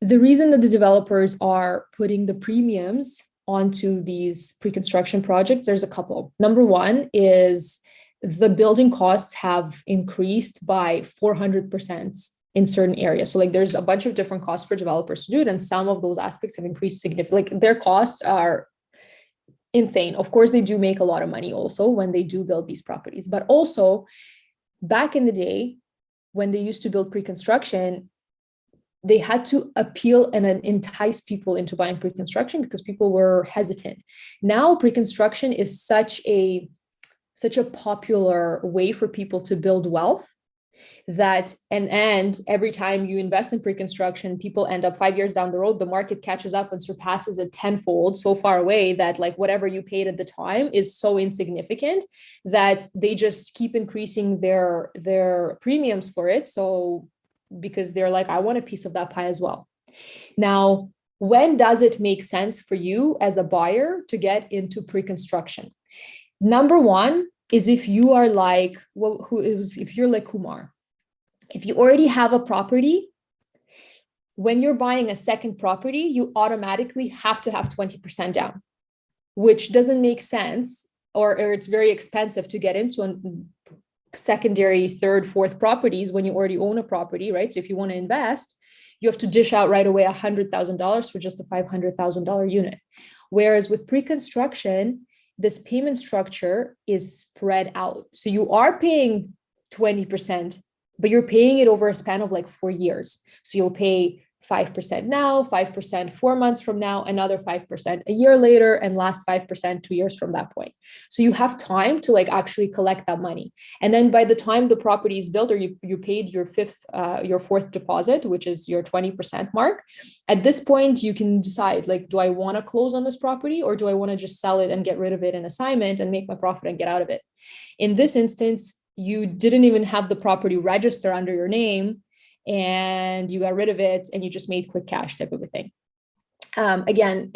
S1: the reason that the developers are putting the premiums onto these pre-construction projects, there's a couple. Number one is the building costs have increased by 400% in certain areas. So like there's a bunch of different costs for developers to do it. And some of those aspects have increased significantly. Like their costs are insane. Of course, they do make a lot of money also when they do build these properties. But also back in the day, when they used to build pre-construction, they had to appeal and entice people into buying pre-construction because people were hesitant. Now pre-construction is such a popular way for people to build wealth that and every time you invest in pre-construction, people end up 5 years down the road, the market catches up and surpasses it tenfold so far away that like whatever you paid at the time is so insignificant that they just keep increasing their premiums for it. So because they're like, I want a piece of that pie as well. Now, when does it make sense for you as a buyer to get into pre-construction? Number one is if you are like, if you're like Kumar, if you already have a property, when you're buying a second property, you automatically have to have 20% down, which doesn't make sense, or it's very expensive to get into secondary, third, fourth properties when you already own a property, right? So if you want to invest, you have to dish out right away $100,000 for just a $500,000 unit. Whereas with pre-construction, this payment structure is spread out. So you are paying 20%, but you're paying it over a span of like 4 years. So you'll pay 5% now, 5% 4 months from now, another 5% a year later, and last 5% 2 years from that point. So you have time to like actually collect that money. And then by the time the property is built, or you paid your fourth deposit, which is your 20% mark, at this point you can decide like, do I want to close on this property, or do I want to just sell it and get rid of it in assignment and make my profit and get out of it? In this instance, you didn't even have the property register under your name, and you got rid of it and you just made quick cash type of a thing. Again,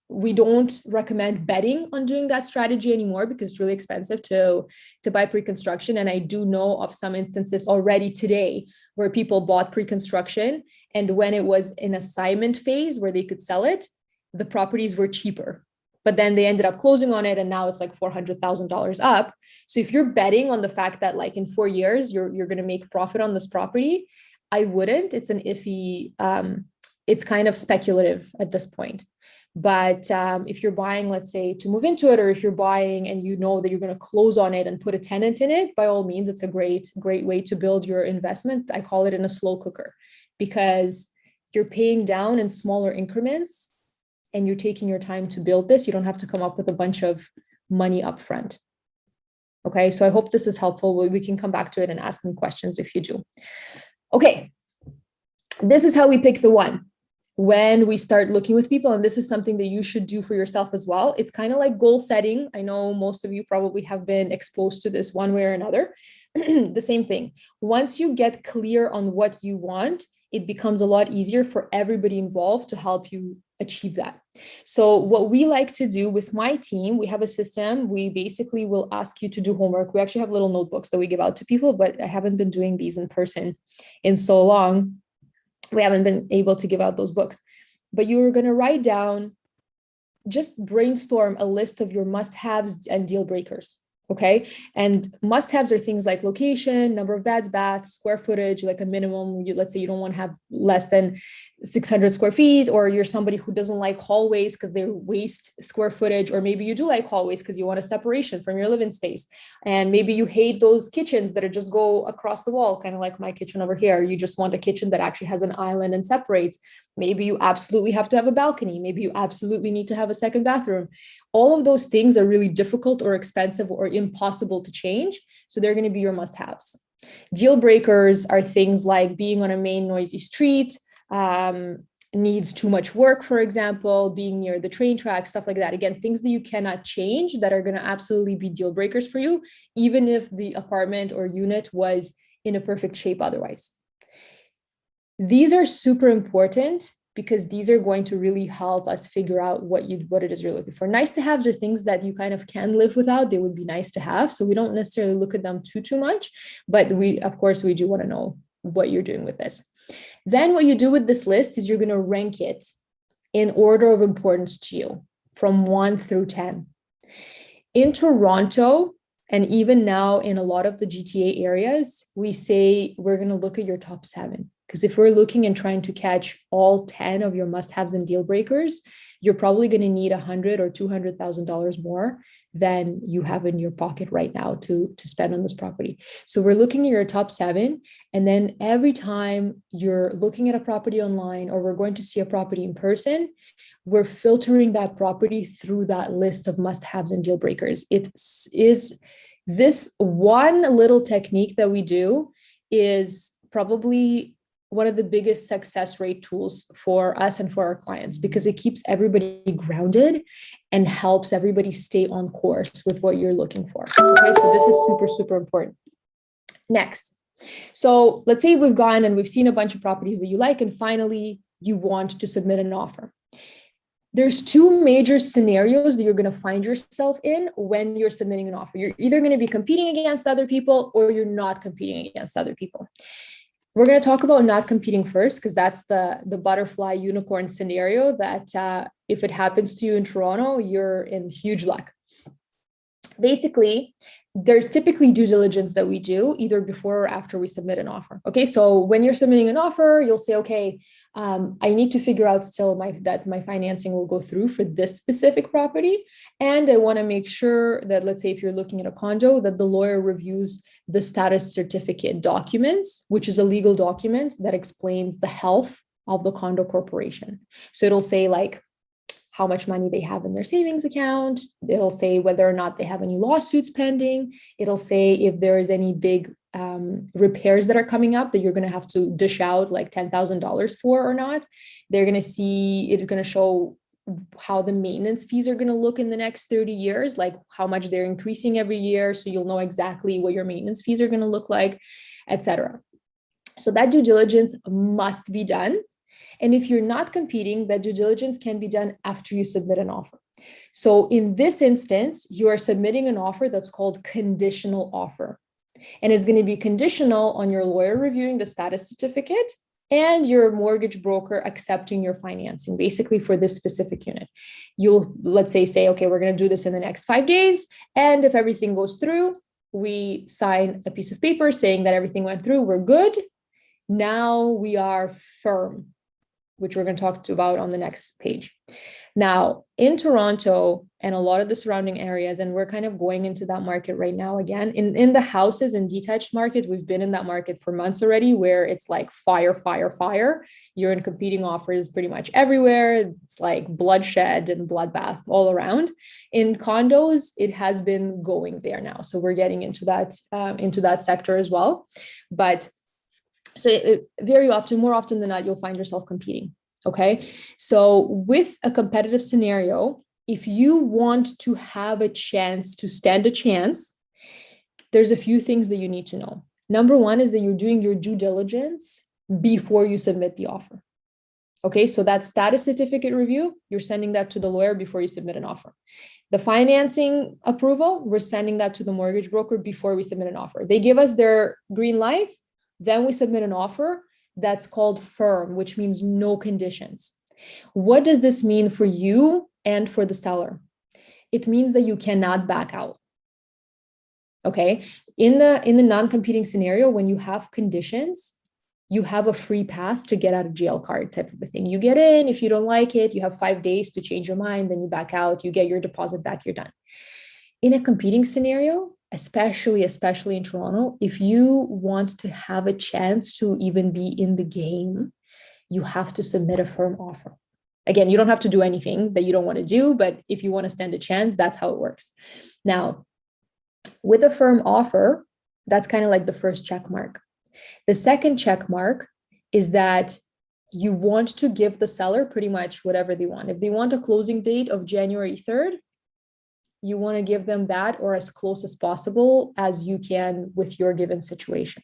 S1: we don't recommend betting on doing that strategy anymore because it's really expensive to buy pre-construction. And I do know of some instances already today where people bought pre-construction, and when it was in assignment phase where they could sell it, the properties were cheaper. But then they ended up closing on it, and now it's like $400,000 up. So if you're betting on the fact that like in 4 years you're going to make profit on this property, I wouldn't. It's an iffy it's kind of speculative at this point. But if you're buying, let's say, to move into it, or if you're buying and you know that you're going to close on it and put a tenant in it, by all means, it's a great way to build your investment. I call it in a slow cooker, because you're paying down in smaller increments and you're taking your time to build this. You don't have to come up with a bunch of money up front. Okay, so I hope this is helpful. We can come back to it and ask me questions if you do. Okay, this is how we pick the one when we start looking with people. And this is something that you should do for yourself as well. It's kind of like goal setting. I know most of you probably have been exposed to this one way or another. The same thing. Once you get clear on what you want, it becomes a lot easier for everybody involved to help you achieve that. So what we like to do with my team, we have a system. We basically will ask you to do homework. We actually have little notebooks that we give out to people, but I haven't been doing these in person in so long. We haven't been able to give out those books, but you're going to write down, just brainstorm a list of your must-haves and deal breakers. Okay. And must-haves are things like location, number of beds, baths, square footage, like a minimum. Let's say you don't want to have less than 600 square feet, or you're somebody who doesn't like hallways because they waste square footage, or maybe you do like hallways because you want a separation from your living space. And maybe you hate those kitchens that are just go across the wall, kind of like my kitchen over here. You just want a kitchen that actually has an island and separates. Maybe you absolutely have to have a balcony. Maybe you absolutely need to have a second bathroom. All of those things are really difficult or expensive or impossible to change. So they're going to be your must-haves. Deal breakers are things like being on a main noisy street, needs too much work, for example, being near the train track, stuff like that. Again, things that you cannot change that are going to absolutely be deal breakers for you, even if the apartment or unit was in a perfect shape otherwise. These are super important because these are going to really help us figure out what it is you're looking for. Nice to haves are things that you kind of can live without. They would be nice to have. So we don't necessarily look at them too much, but of course, we do want to know what you're doing with this. Then what you do with this list is you're going to rank it in order of importance to you from 1 through 10. In Toronto, and even now in a lot of the GTA areas, we say we're going to look at your top 7. Because if we're looking and trying to catch all 10 of your must-haves and deal breakers, you're probably going to need $100,000 or $200,000 more than you have in your pocket right now to spend on this property. So we're looking at your top 7. And then every time you're looking at a property online, or we're going to see a property in person, we're filtering that property through that list of must-haves and deal breakers. It is this one little technique that we do is probably one of the biggest success rate tools for us and for our clients, because it keeps everybody grounded and helps everybody stay on course with what you're looking for. Okay, so this is super, super important. Next, so let's say we've gone and we've seen a bunch of properties that you like, and finally you want to submit an offer. There's 2 major scenarios that you're going to find yourself in when you're submitting an offer. You're either going to be competing against other people, or you're not competing against other people. We're going to talk about not competing first, because that's the butterfly unicorn scenario that if it happens to you in Toronto, you're in huge luck. Basically, there's typically due diligence that we do either before or after we submit an offer. Okay, so when you're submitting an offer, you'll say, okay, I need to figure out still that my financing will go through for this specific property. And I want to make sure that, let's say if you're looking at a condo, that the lawyer reviews the status certificate documents, which is a legal document that explains the health of the condo corporation. So it'll say like how much money they have in their savings account. It'll say whether or not they have any lawsuits pending. It'll say if there is any big repairs that are coming up that you're going to have to dish out like $10,000 for or not. They're going to see, it's going to show how the maintenance fees are going to look in the next 30 years, like how much they're increasing every year. So you'll know exactly what your maintenance fees are going to look like, etc. So that due diligence must be done. And if you're not competing, that due diligence can be done after you submit an offer. So in this instance, you are submitting an offer that's called conditional offer. And it's going to be conditional on your lawyer reviewing the status certificate and your mortgage broker accepting your financing, basically for this specific unit. You'll, let's say, okay, we're going to do this in the next 5 days. And if everything goes through, we sign a piece of paper saying that everything went through, we're good. Now we are firm. which we're going to talk about on the next page. Now, in Toronto and a lot of the surrounding areas, and we're kind of going into that market right now again, in the houses and detached market, we've been in that market for months already, where it's like fire, fire, fire. You're in competing offers pretty much everywhere. It's like bloodshed and bloodbath all around. In condos, it has been going there now. So we're getting into that sector as well. But so very often, more often than not, you'll find yourself competing. Okay. So with a competitive scenario, if you want to have a chance to stand a chance, there's a few things that you need to know. Number one is that you're doing your due diligence before you submit the offer. Okay. So that status certificate review, you're sending that to the lawyer before you submit an offer. The financing approval, we're sending that to the mortgage broker before we submit an offer. They give us their green light, then we submit an offer. That's called firm, which means no conditions. What does this mean for you and for the seller? It means that you cannot back out. Okay. In the non-competing scenario, when you have conditions, you have a free pass to get out of jail card type of a thing. You get in, if you don't like it, you have 5 days to change your mind, then you back out, you get your deposit back, you're done. In a competing scenario, especially in Toronto, if you want to have a chance to even be in the game, you have to submit a firm offer. Again, you don't have to do anything that you don't want to do, but if you want to stand a chance, that's how it works. Now, with a firm offer, that's kind of like the first check mark. The second check mark is that you want to give the seller pretty much whatever they want. If they want a closing date of January 3rd, you want to give them that or as close as possible as you can with your given situation.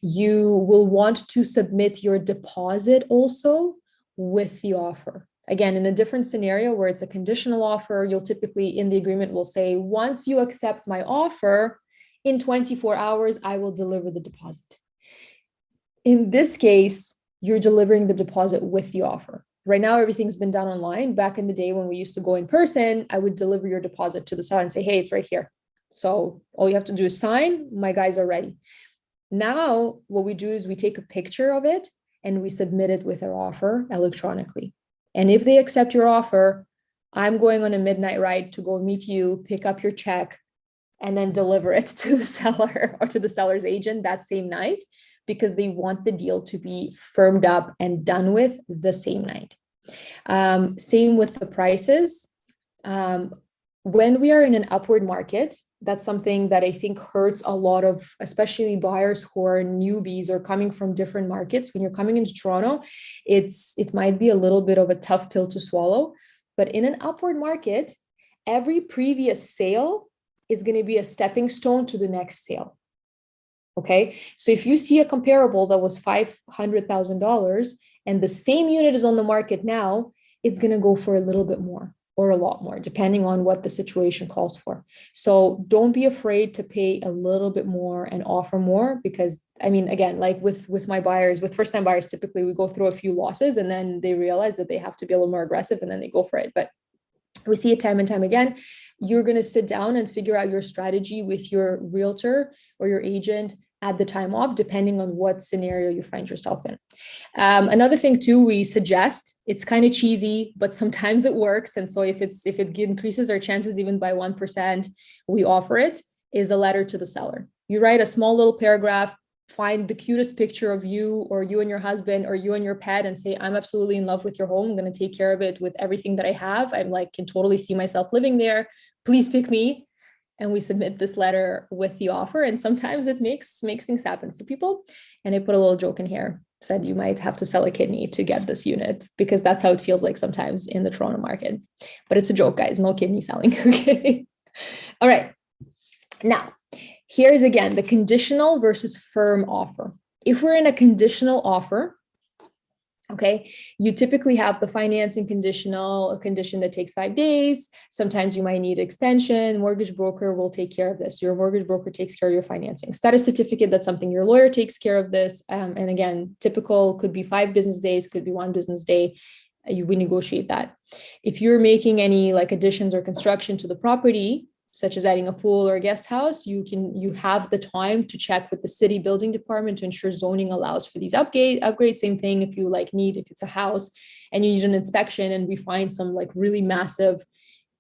S1: You will want to submit your deposit also with the offer. Again, in a different scenario where it's a conditional offer, you'll typically in the agreement will say, once you accept my offer, in 24 hours, I will deliver the deposit. In this case, you're delivering the deposit with the offer. Right now, everything's been done online. Back in the day when we used to go in person, I would deliver your deposit to the seller and say, hey, it's right here. So all you have to do is sign, my guys are ready. Now, what we do is we take a picture of it and we submit it with our offer electronically. And if they accept your offer, I'm going on a midnight ride to go meet you, pick up your check, and then deliver it to the seller or to the seller's agent that same night, because they want the deal to be firmed up and done with the same night. Same with the prices. When we are in an upward market, that's something that I think hurts a lot of, especially buyers who are newbies or coming from different markets. When you're coming into Toronto, it might be a little bit of a tough pill to swallow, but in an upward market, every previous sale is going to be a stepping stone to the next sale. Okay. So if you see a comparable that was $500,000 and the same unit is on the market now, it's going to go for a little bit more or a lot more, depending on what the situation calls for. So don't be afraid to pay a little bit more and offer more, because I mean, again, like with my buyers, with first-time buyers, typically we go through a few losses and then they realize that they have to be a little more aggressive and then they go for it. But we see it time and time again. You're going to sit down and figure out your strategy with your realtor or your agent at the time of, depending on what scenario you find yourself in. Another thing too, we suggest, it's kind of cheesy, but sometimes it works. And so if it increases our chances even by 1%, we offer it, is a letter to the seller. You write a small little paragraph, find the cutest picture of you or you and your husband or you and your pet and say, I'm absolutely in love with your home. I'm going to take care of it with everything that I have. I'm like, can totally see myself living there. Please pick me. And we submit this letter with the offer. And sometimes it makes things happen for people. And I put a little joke in here, said you might have to sell a kidney to get this unit, because that's how it feels like sometimes in the Toronto market. But it's a joke, guys, no kidney selling. Okay. All right. Now, here's again the conditional versus firm offer. If we're in a conditional offer, okay, you typically have the financing conditional, a condition that takes 5 days. Sometimes you might need extension. Mortgage broker will take care of this. Your mortgage broker takes care of your financing. Status certificate, that's something your lawyer takes care of this. And again, typical could be 5 business days, could be 1 business day. We negotiate that. If you're making any like additions or construction to the property, such as adding a pool or a guest house, you have the time to check with the city building department to ensure zoning allows for these upgrades. Same thing if you if it's a house and you need an inspection and we find some like really massive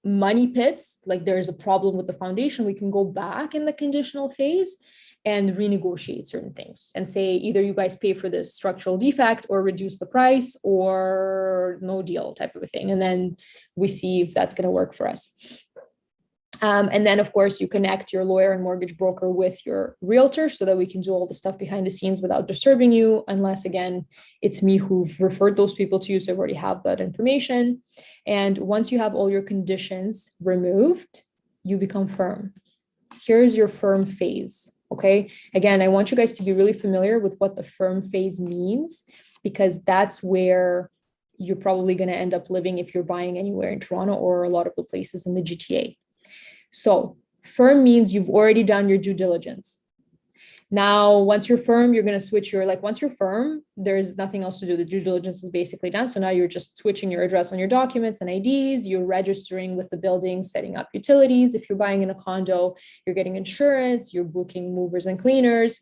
S1: money pits, like there's a problem with the foundation, we can go back in the conditional phase and renegotiate certain things and say either you guys pay for this structural defect or reduce the price or no deal type of a thing. And then we see if that's going to work for us. And then, of course, you connect your lawyer and mortgage broker with your realtor so that we can do all the stuff behind the scenes without disturbing you, unless, again, it's me who've referred those people to you, so I already have that information. And once you have all your conditions removed, you become firm. Here's your firm phase, okay? Again, I want you guys to be really familiar with what the firm phase means, because that's where you're probably going to end up living if you're buying anywhere in Toronto or a lot of the places in the GTA. So firm means you've already done your due diligence. Now, once you're firm, you're going to switch once you're firm, there's nothing else to do. The due diligence is basically done. So now you're just switching your address on your documents and IDs, you're registering with the building, setting up utilities. If you're buying in a condo, you're getting insurance, you're booking movers and cleaners.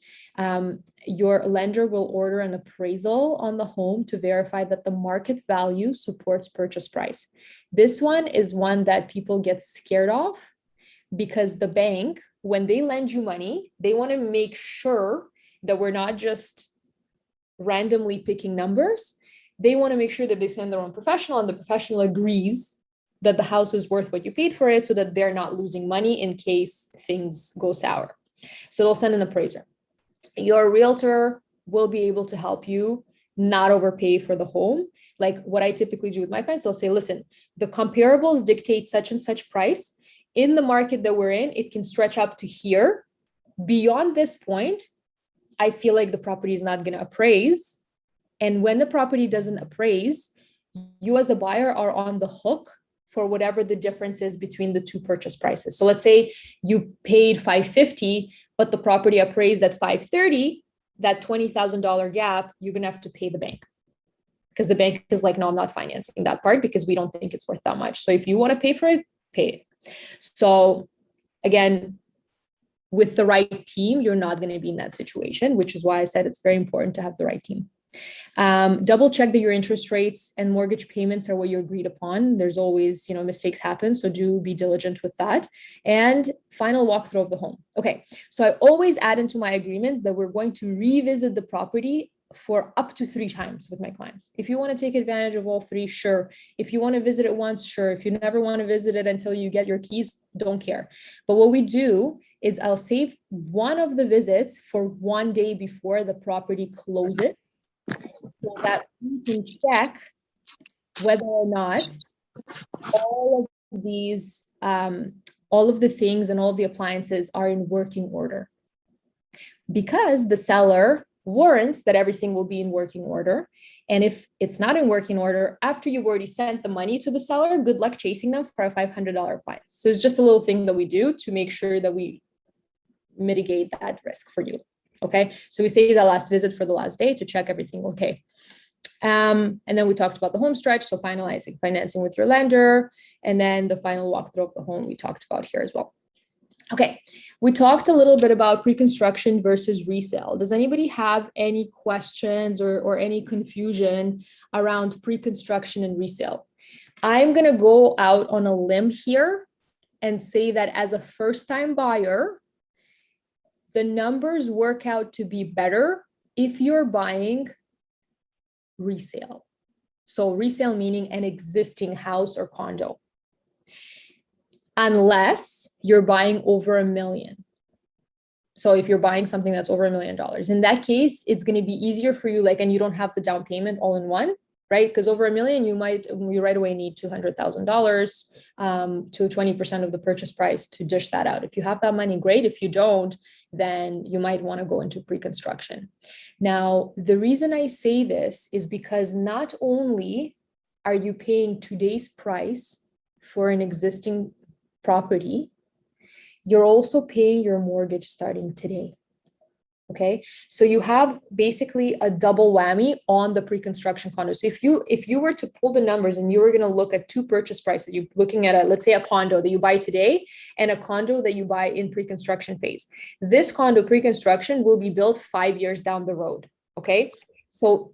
S1: Your lender will order an appraisal on the home to verify that the market value supports purchase price. This one is one that people get scared of, because the bank, when they lend you money, they want to make sure that we're not just randomly picking numbers. They want to make sure that they send their own professional and the professional agrees that the house is worth what you paid for it, so that they're not losing money in case things go sour. So they'll send an appraiser. Your realtor will be able to help you not overpay for the home. Like what I typically do with my clients, I'll say, listen, the comparables dictate such and such price. In the market that we're in, it can stretch up to here. Beyond this point, I feel like the property is not going to appraise. And when the property doesn't appraise, you as a buyer are on the hook for whatever the difference is between the two purchase prices. So let's say you paid $550, but the property appraised at $530, that $20,000 gap, you're going to have to pay the bank. Because the bank is like, no, I'm not financing that part because we don't think it's worth that much. So if you want to pay for it, pay it. So again, with the right team, you're not going to be in that situation, which is why I said it's very important to have the right team. Double check that your interest rates and mortgage payments are what you agreed upon. There's always, mistakes happen. So do be diligent with that. And final walkthrough of the home. Okay. So I always add into my agreements that we're going to revisit the property for up to 3 times with my clients. If you want to take advantage of all 3, sure. If you want to visit it once, sure. If you never want to visit it until you get your keys, don't care. But what we do is I'll save one of the visits for one day before the property closes, so that we can check whether or not all of these, all of the things and all of the appliances are in working order. Because the seller warrants that everything will be in working order. And if it's not in working order, after you've already sent the money to the seller, good luck chasing them for a $500 appliance. So it's just a little thing that we do to make sure that we mitigate that risk for you. Okay. So we say the last visit for the last day to check everything okay. And then we talked about the home stretch. So finalizing financing with your lender. And then the final walkthrough of the home we talked about here as well. Okay, we talked a little bit about pre-construction versus resale. Does anybody have any questions or any confusion around pre-construction and resale? I'm going to go out on a limb here and say that as a first-time buyer, the numbers work out to be better if you're buying resale. So resale meaning an existing house or condo. Unless you're buying over $1 million. So if you're buying something that's over $1 million, in that case, it's going to be easier for you, and you don't have the down payment all in one, right? Because over $1 million, you right away need $200,000 to 20% of the purchase price to dish that out. If you have that money, great. If you don't, then you might want to go into pre-construction. Now, the reason I say this is because not only are you paying today's price for an existing property, you're also paying your mortgage starting today. Okay, so you have basically a double whammy on the pre-construction condo. So if you were to pull the numbers and you were going to look at two purchase prices, you're looking at let's say a condo that you buy today and a condo that you buy in pre-construction phase. This condo pre-construction will be built 5 years down the road. Okay, so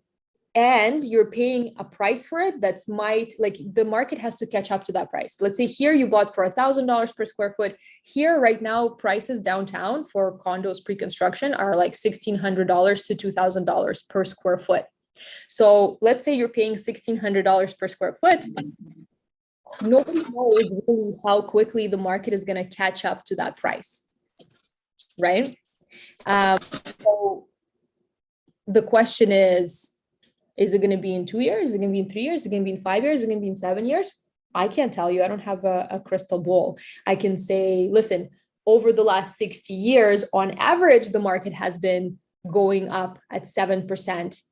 S1: and you're paying a price for it that's might like the market has to catch up to that price. Let's say here you bought for $1,000 per square foot. Here right now, prices downtown for condos pre-construction are like $1,600 to $2,000 per square foot. So let's say you're paying $1,600 per square foot. Nobody knows really how quickly the market is going to catch up to that price, right? So the question is it going to be in 2 years? Is it going to be in 3 years? Is it going to be in 5 years? Is it going to be in 7 years? I can't tell you. I don't have a crystal ball. I can say, listen, over the last 60 years, on average, the market has been going up at 7%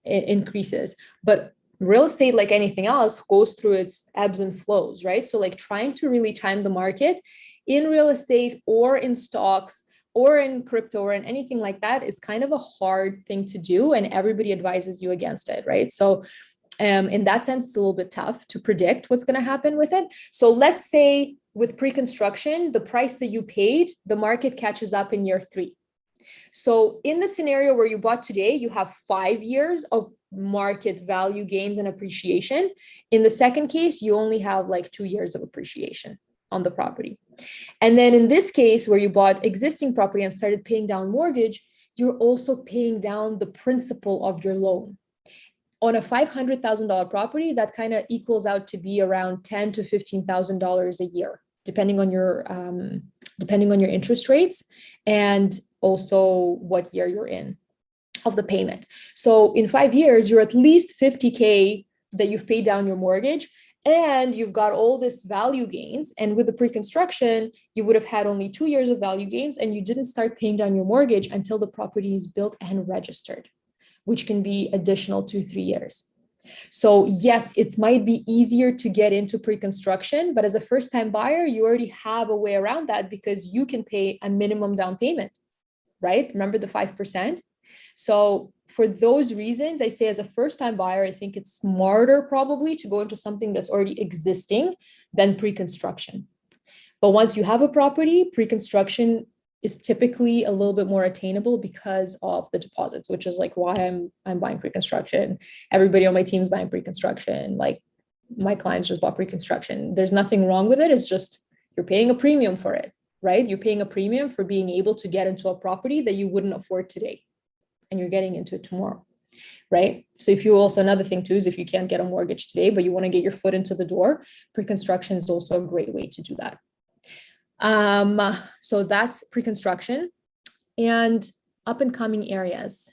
S1: increases. But real estate, like anything else, goes through its ebbs and flows, right? So like trying to really time the market in real estate or in stocks or in crypto or in anything like that is kind of a hard thing to do. And everybody advises you against it, right? So in that sense, it's a little bit tough to predict what's going to happen with it. So let's say with pre-construction, the price that you paid, the market catches up in year 3. So in the scenario where you bought today, you have 5 years of market value gains and appreciation. In the second case, you only have like 2 years of appreciation on the property. And then in this case, where you bought existing property and started paying down mortgage, you're also paying down the principal of your loan. On a $500,000 property, that kind of equals out to be around $10,000 to $15,000 a year, depending on your interest rates and also what year you're in of the payment. So in 5 years, you're at least $50K that you've paid down your mortgage, and you've got all this value gains. And with the pre-construction, you would have had only 2 years of value gains, and you didn't start paying down your mortgage until the property is built and registered, which can be additional 2-3 years. So yes, it might be easier to get into pre-construction, but as a first-time buyer, you already have a way around that because you can pay a minimum down payment, right? Remember the 5%? So for those reasons, I say as a first-time buyer, I think it's smarter probably to go into something that's already existing than pre-construction. But once you have a property, pre-construction is typically a little bit more attainable because of the deposits, which is like why I'm buying pre-construction. Everybody on my team is buying pre-construction. Like my clients just bought pre-construction. There's nothing wrong with it. It's just you're paying a premium for it, right? You're paying a premium for being able to get into a property that you wouldn't afford today, and you're getting into it tomorrow, right? So if you also, another thing too, is if you can't get a mortgage today, but you want to get your foot into the door, pre-construction is also a great way to do that. So that's pre-construction. And up and coming areas.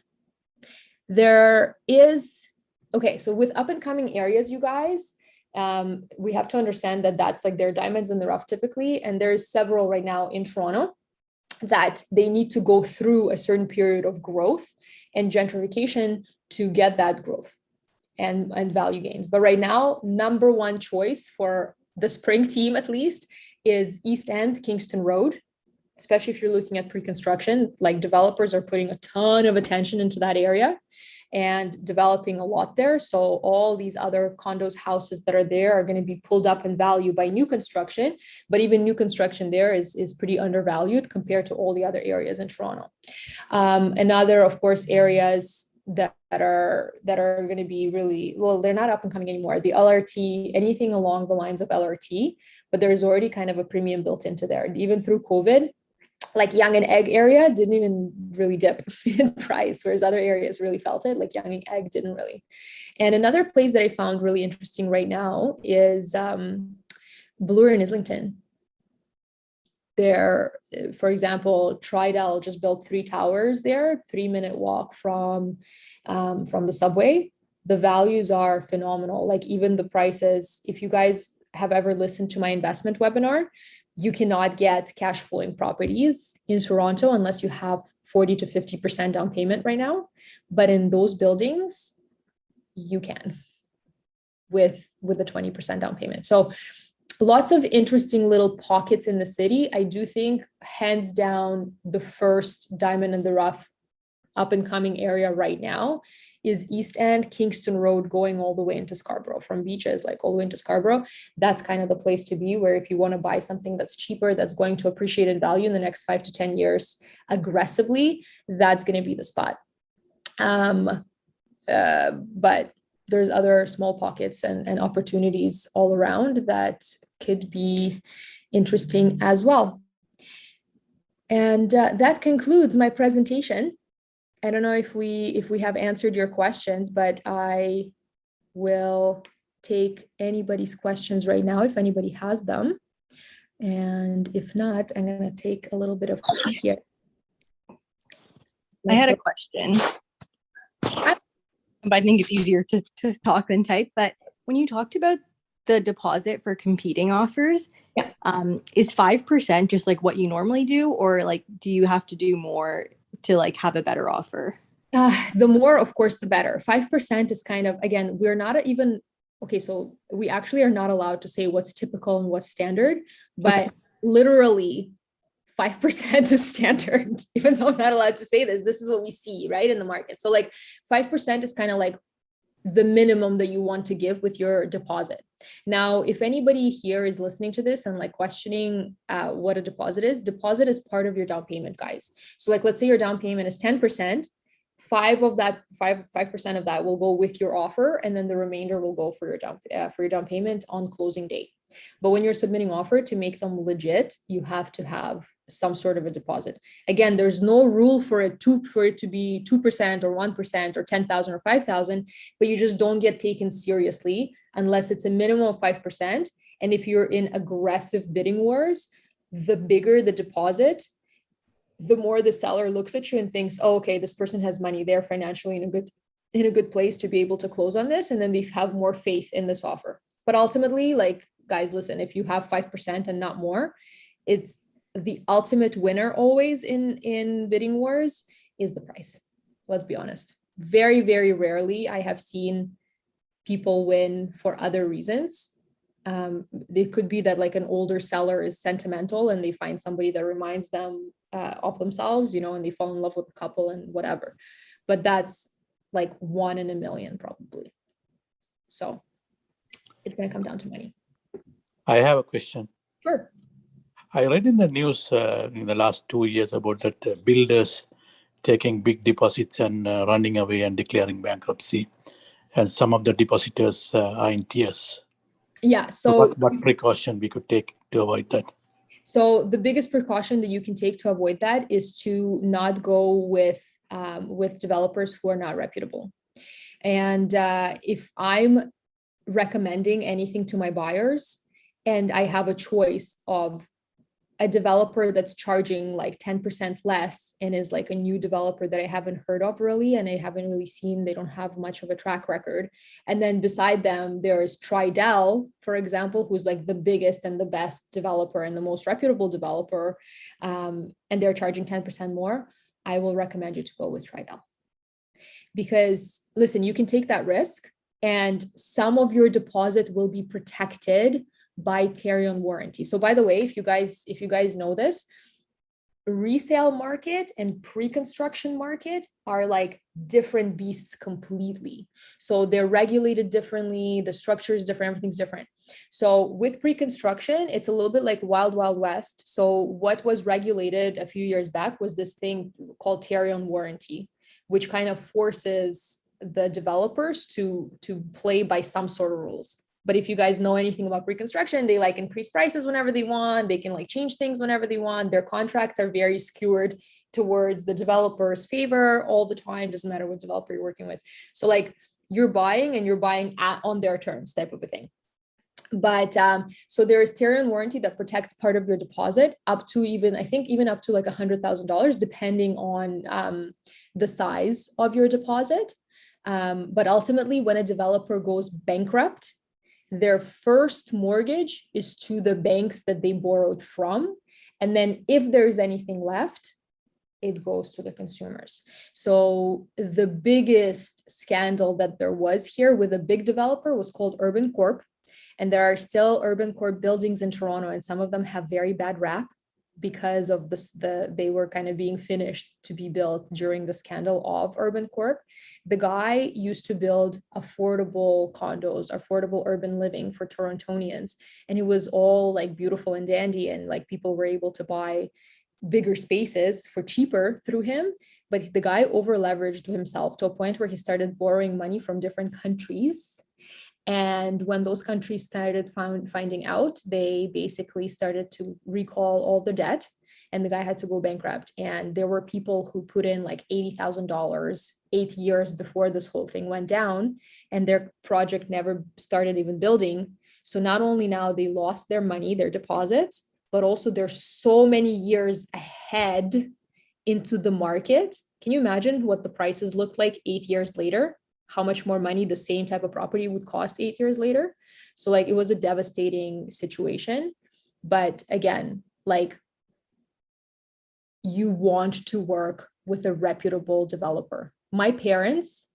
S1: There is, okay, so with up and coming areas, you guys, we have to understand that that's like, they're diamonds in the rough typically. And there's several right now in Toronto that they need to go through a certain period of growth and gentrification to get that growth and value gains. But right now, number one choice for the spring team, at least, is East End, Kingston Road, especially if you're looking at pre-construction. Like developers are putting a ton of attention into that area and developing a lot there. So all these other condos, houses that are there are going to be pulled up in value by new construction, but even new construction there is pretty undervalued compared to all the other areas in Toronto. Another, of course, areas that are going to be really, well, they're not up and coming anymore. The LRT, anything along the lines of LRT, but there is already kind of a premium built into there. Even through COVID, like Yonge and Egg area didn't even really dip in price, whereas other areas really felt it, like Yonge and Egg didn't really. And another place that I found really interesting right now is Bloor and Islington. There, for example, Tridel just built 3 towers there, 3-minute walk from the subway. The values are phenomenal. Like even the prices, if you guys have ever listened to my investment webinar, you cannot get cash flowing properties in Toronto unless you have 40 to 50% down payment right now. But in those buildings, you can with the 20% down payment. So lots of interesting little pockets in the city. I do think hands down, the first diamond in the rough up and coming area right now is East End, Kingston Road, going all the way into Scarborough, from Beaches, like all the way into Scarborough. That's kind of the place to be, where if you want to buy something that's cheaper, that's going to appreciate in value in the next 5 to 10 years aggressively, that's going to be the spot. But there's other small pockets and opportunities all around that could be interesting as well. And that concludes my presentation. I don't know if we have answered your questions, but I will take anybody's questions right now if anybody has them. And if not, I'm going to take a little bit of coffee here.
S2: I had a question. I think it's easier to talk than type, but when you talked about the deposit for competing offers,
S1: yeah.
S2: Is 5% just like what you normally do, or like do you have to do more to like have a better offer?
S1: The more, of course, the better. 5% is kind of, again, we're not even, okay, so we actually are not allowed to say what's typical and what's standard, but literally 5% is standard, even though I'm not allowed to say this. This is what we see, right, in the market. So like 5% is kind of like the minimum that you want to give with your deposit. Now, if anybody here is listening to this and like questioning what a deposit is part of your down payment, guys. So like, let's say your down payment is 10%, 5% of that will go with your offer, and then the remainder will go for your down payment on closing date. But when you're submitting offer, to make them legit, you have to have some sort of a deposit. Again, there's no rule for it to be 2% or 1% or 10,000 or 5,000, but you just don't get taken seriously unless it's a minimum of 5%. And if you're in aggressive bidding wars, the bigger the deposit, the more the seller looks at you and thinks, oh, okay, this person has money. They're financially in a good place to be able to close on this. And then they have more faith in this offer. But ultimately, like, guys, listen, if you have 5% and not more, it's the ultimate winner always in bidding wars is the price. Let's be honest. Very, very rarely I have seen people win for other reasons. It could be that like an older seller is sentimental and they find somebody that reminds them of themselves, and they fall in love with the couple and whatever. But that's like 1 in a million probably. So it's going to come down to money.
S3: I have a question.
S1: Sure.
S3: I read in the news in the last 2 years about that builders taking big deposits and running away and declaring bankruptcy. And some of the depositors are in tears.
S1: Yeah. So
S3: what precaution we could take to avoid that?
S1: So the biggest precaution that you can take to avoid that is to not go with developers who are not reputable. And if I'm recommending anything to my buyers and I have a choice of a developer that's charging like 10% less and is like a new developer that I haven't heard of really, and I haven't really seen, they don't have much of a track record. And then beside them, there is Tridel, for example, who's like the biggest and the best developer and the most reputable developer, and they're charging 10% more, I will recommend you to go with Tridel. Because listen, you can take that risk and some of your deposit will be protected by Tarion warranty. So by the way, if you guys know this, resale market and pre-construction market are like different beasts completely. So they're regulated differently, the structure is different, everything's different. So with pre-construction, it's a little bit like wild, wild west. So what was regulated a few years back was this thing called Tarion warranty, which kind of forces the developers to play by some sort of rules. But if you guys know anything about pre-construction, they like increase prices whenever they want. They can like change things whenever they want. Their contracts are very skewed towards the developer's favor all the time. Doesn't matter what developer you're working with. So like you're buying on their terms type of a thing. But so there is Tarion warranty that protects part of your deposit up to even up to like $100,000, depending on the size of your deposit. But ultimately, when a developer goes bankrupt, their first mortgage is to the banks that they borrowed from. And then if there's anything left, it goes to the consumers. So the biggest scandal that there was here with a big developer was called Urban Corp. And there are still Urban Corp buildings in Toronto, and some of them have very bad rap. because of this, they were kind of being finished to be built during the scandal of Urban Corp. The guy used to build affordable condos, affordable urban living for Torontonians, and it was all like beautiful and dandy, and like people were able to buy bigger spaces for cheaper through him. But the guy over leveraged himself to a point where he started borrowing money from different countries. And when those countries started finding out, they basically started to recall all the debt, and the guy had to go bankrupt. And there were people who put in like $80,000 8 years before this whole thing went down, and their project never started even building. So not only now they lost their money, their deposits, but also they're so many years ahead into the market. Can you imagine what the prices looked like 8 years later? How much more money the same type of property would cost 8 years later? So like it was a devastating situation. But again, like you want to work with a reputable developer. My parents,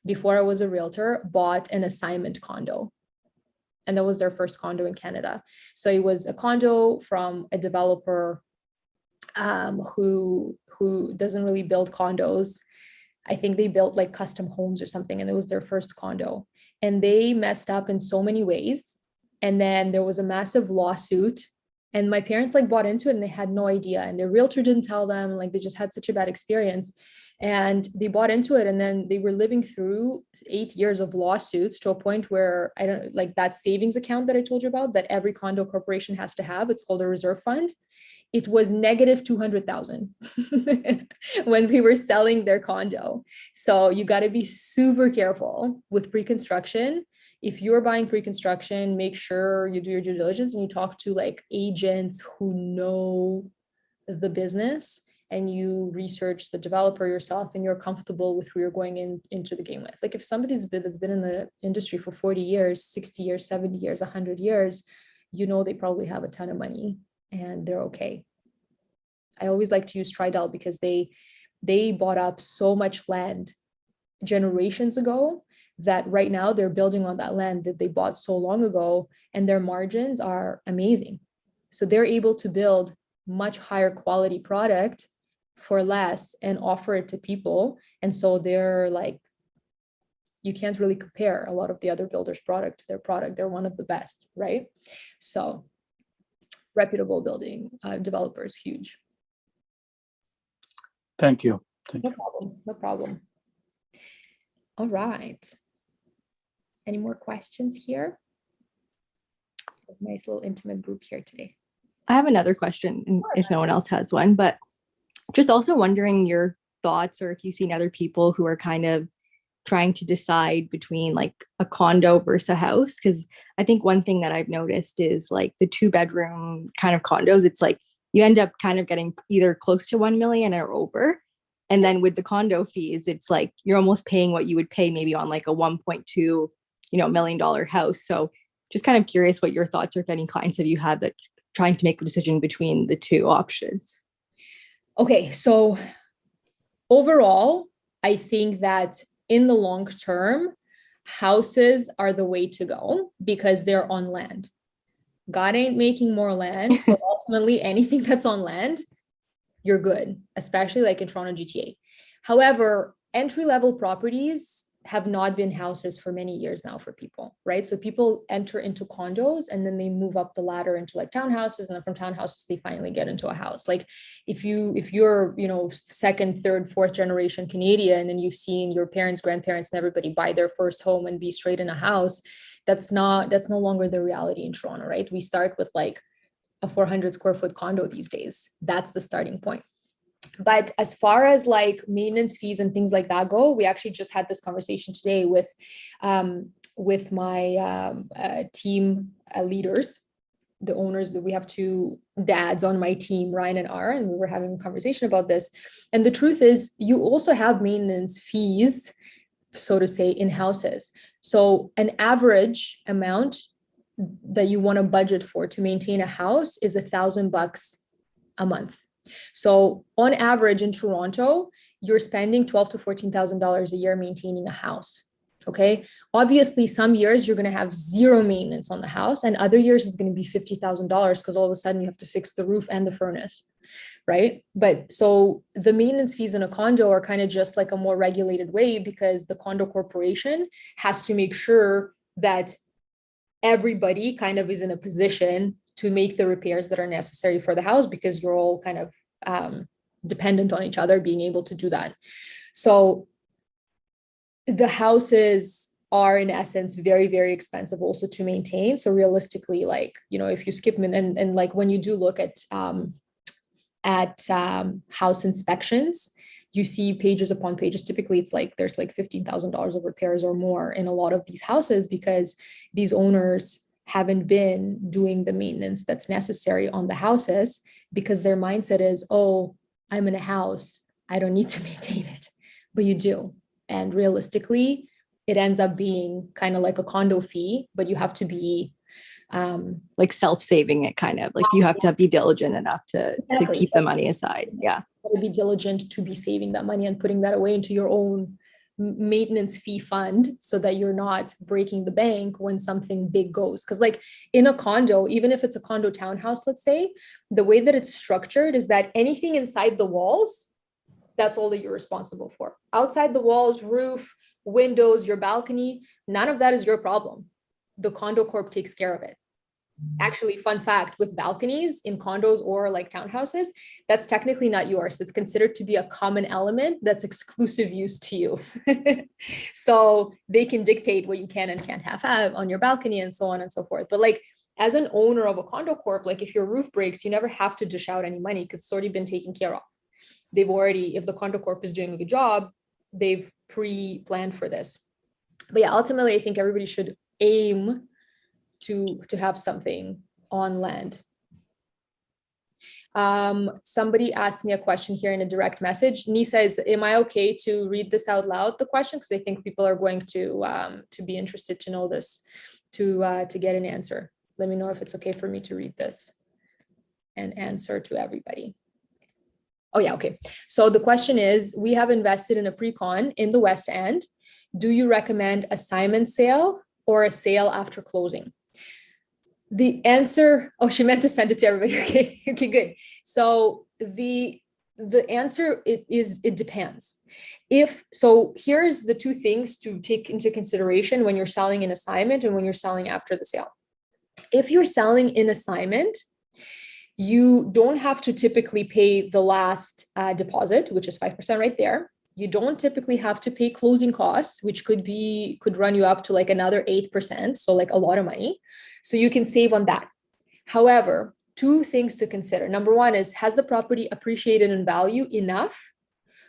S1: before I was a realtor, bought an assignment condo. And that was their first condo in Canada. So it was a condo from a developer who doesn't really build condos. I think they built like custom homes or something, and it was their first condo. And they messed up in so many ways. And then there was a massive lawsuit, and my parents like bought into it and they had no idea. And their realtor didn't tell them, like they just had such a bad experience. And they bought into it, and then they were living through 8 years of lawsuits to a point where I don't like that savings account that I told you about that every condo corporation has to have. It's called a reserve fund. It was negative 200,000 when they were selling their condo. So you got to be super careful with pre-construction. If you're buying pre-construction, make sure you do your due diligence and you talk to like agents who know the business, and you research the developer yourself, and you're comfortable with who you're going into the game with. Like if somebody's that's been in the industry for 40 years, 60 years, 70 years, 100 years, you know, they probably have a ton of money and they're okay. I always like to use Tridel because they bought up so much land generations ago that right now they're building on that land that they bought so long ago, and their margins are amazing. So they're able to build much higher quality product for less and offer it to people. And so they're like, you can't really compare a lot of the other builders' product to their product. They're one of the best, right? So reputable building developers, huge.
S3: Thank you.
S1: No problem. No problem. All right. Any more questions here? Nice little intimate group here today.
S2: I have another question if no one else has one, but just also wondering your thoughts, or if you've seen other people who are kind of trying to decide between like a condo versus a house. Because I think one thing that I've noticed is like the 2-bedroom kind of condos, it's like you end up kind of getting either close to 1 million or over. And then with the condo fees, it's like you're almost paying what you would pay maybe on like a 1.2 million-dollar house. So just kind of curious what your thoughts are, if any clients have you had that trying to make the decision between the two options.
S1: Okay, so overall, I think that in the long term, houses are the way to go because they're on land. God ain't making more land. So ultimately, anything that's on land, you're good, especially like in Toronto GTA. However, entry-level properties have not been houses for many years now for people, right? So people enter into condos and then they move up the ladder into like townhouses, and then from townhouses they finally get into a house. Like if you're second, third, fourth generation Canadian, and you've seen your parents, grandparents, and everybody buy their first home and be straight in a house, that's no longer the reality in Toronto, right? We start with like a 400 square foot condo these days. That's the starting point. But as far as like maintenance fees and things like that go, we actually just had this conversation today with my team leaders, the owners. That we have 2 dads on my team, Ryan and Ara, and we were having a conversation about this. And the truth is, you also have maintenance fees, so to say, in houses. So an average amount that you want to budget for to maintain a house is $1,000 a month. So on average in Toronto, you're spending $12,000 to $14,000 a year maintaining a house. Okay. Obviously, some years you're going to have zero maintenance on the house, and other years it's going to be $50,000 because all of a sudden you have to fix the roof and the furnace. Right. But so the maintenance fees in a condo are kind of just like a more regulated way, because the condo corporation has to make sure that everybody kind of is in a position to make the repairs that are necessary for the house, because you're all kind of dependent on each other being able to do that. So the houses are in essence very, very expensive also to maintain. So realistically, like, you know, if you skip and like when you do look at house inspections, you see pages upon pages. Typically, it's like there's like $15,000 of repairs or more in a lot of these houses, because these owners haven't been doing the maintenance that's necessary on the houses, because their mindset is, oh, I'm in a house, I don't need to maintain it. But you do. And realistically, it ends up being kind of like a condo fee, but you have to be
S2: like self-saving it, kind of like you have to be diligent enough to keep the money aside. Yeah.
S1: To be diligent to be saving that money and putting that away into your own maintenance fee fund, so that you're not breaking the bank when something big goes. Because like in a condo, even if it's a condo townhouse, let's say, the way that it's structured is that anything inside the walls, that's all that you're responsible for. Outside the walls, roof, windows, your balcony, none of that is your problem. The condo corp takes care of it. Actually, fun fact, with balconies in condos or like townhouses, that's technically not yours. It's considered to be a common element that's exclusive use to you. So they can dictate what you can and can't have on your balcony and so on and so forth. But like as an owner of a condo corp, like if your roof breaks, you never have to dish out any money because it's already been taken care of. They've already, if the condo corp is doing a good job, they've pre-planned for this. But yeah, ultimately, I think everybody should aim to have something on land. Somebody asked me a question here in a direct message. Nisa, am I okay to read this out loud, the question? Because I think people are going to be interested to know this, to get an answer. Let me know if it's okay for me to read this and answer to everybody. Oh yeah, okay. So the question is, we have invested in a pre-con in the West End. Do you recommend assignment sale or a sale after closing? The answer, oh, she meant to send it to everybody. Okay, okay, good. So the answer it depends. So here's the two things to take into consideration when you're selling an assignment and when you're selling after the sale. If you're selling in assignment, you don't have to typically pay the last deposit, which is 5% right there. You don't typically have to pay closing costs, which could run you up to like another 8%. So like a lot of money. So you can save on that. However, two things to consider. Number one is, has the property appreciated in value enough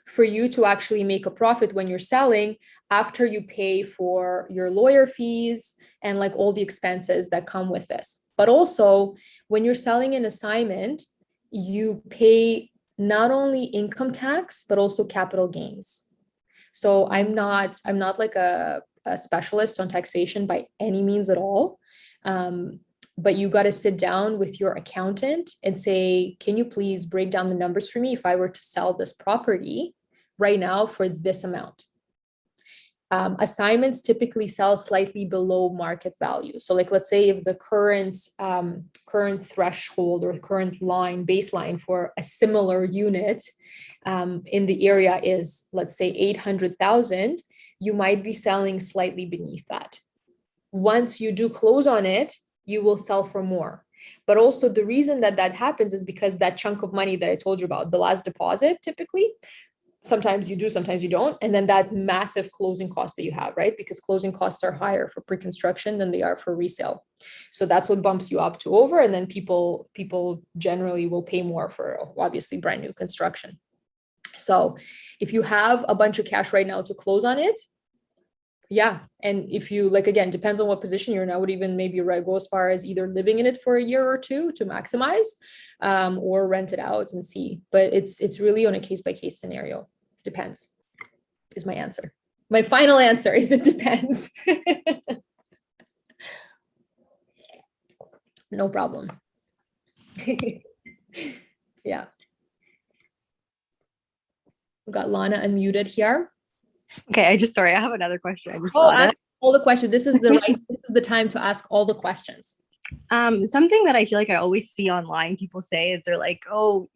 S1: for you to actually make a profit when you're selling, after you pay for your lawyer fees and like all the expenses that come with this? But also, when you're selling an assignment, you pay not only income tax, but also capital gains. So I'm not like a specialist on taxation by any means at all. But you got to sit down with your accountant and say, can you please break down the numbers for me if I were to sell this property right now for this amount? Assignments typically sell slightly below market value. So like, let's say if the current threshold or current baseline for a similar unit in the area is, let's say 800,000, you might be selling slightly beneath that. Once you do close on it, you will sell for more. But also the reason that happens is because that chunk of money that I told you about, the last deposit, typically, sometimes you do, sometimes you don't. And then that massive closing cost that you have, right? Because closing costs are higher for pre-construction than they are for resale. So that's what bumps you up to over. And then people generally will pay more for obviously brand new construction. So if you have a bunch of cash right now to close on it, yeah. And if you like, again, depends on what position you're in. I would even maybe go as far as either living in it for a year or two to maximize, or rent it out and see. But it's really on a case-by-case scenario. Depends is my answer. My final answer is it depends. No problem. Yeah. We've got Lana unmuted here.
S2: Okay, I have another question. I just
S1: Oh,
S2: thought
S1: ask all the questions. This is the time to ask all the questions.
S2: Something that I feel like I always see online, people say is they're like, oh,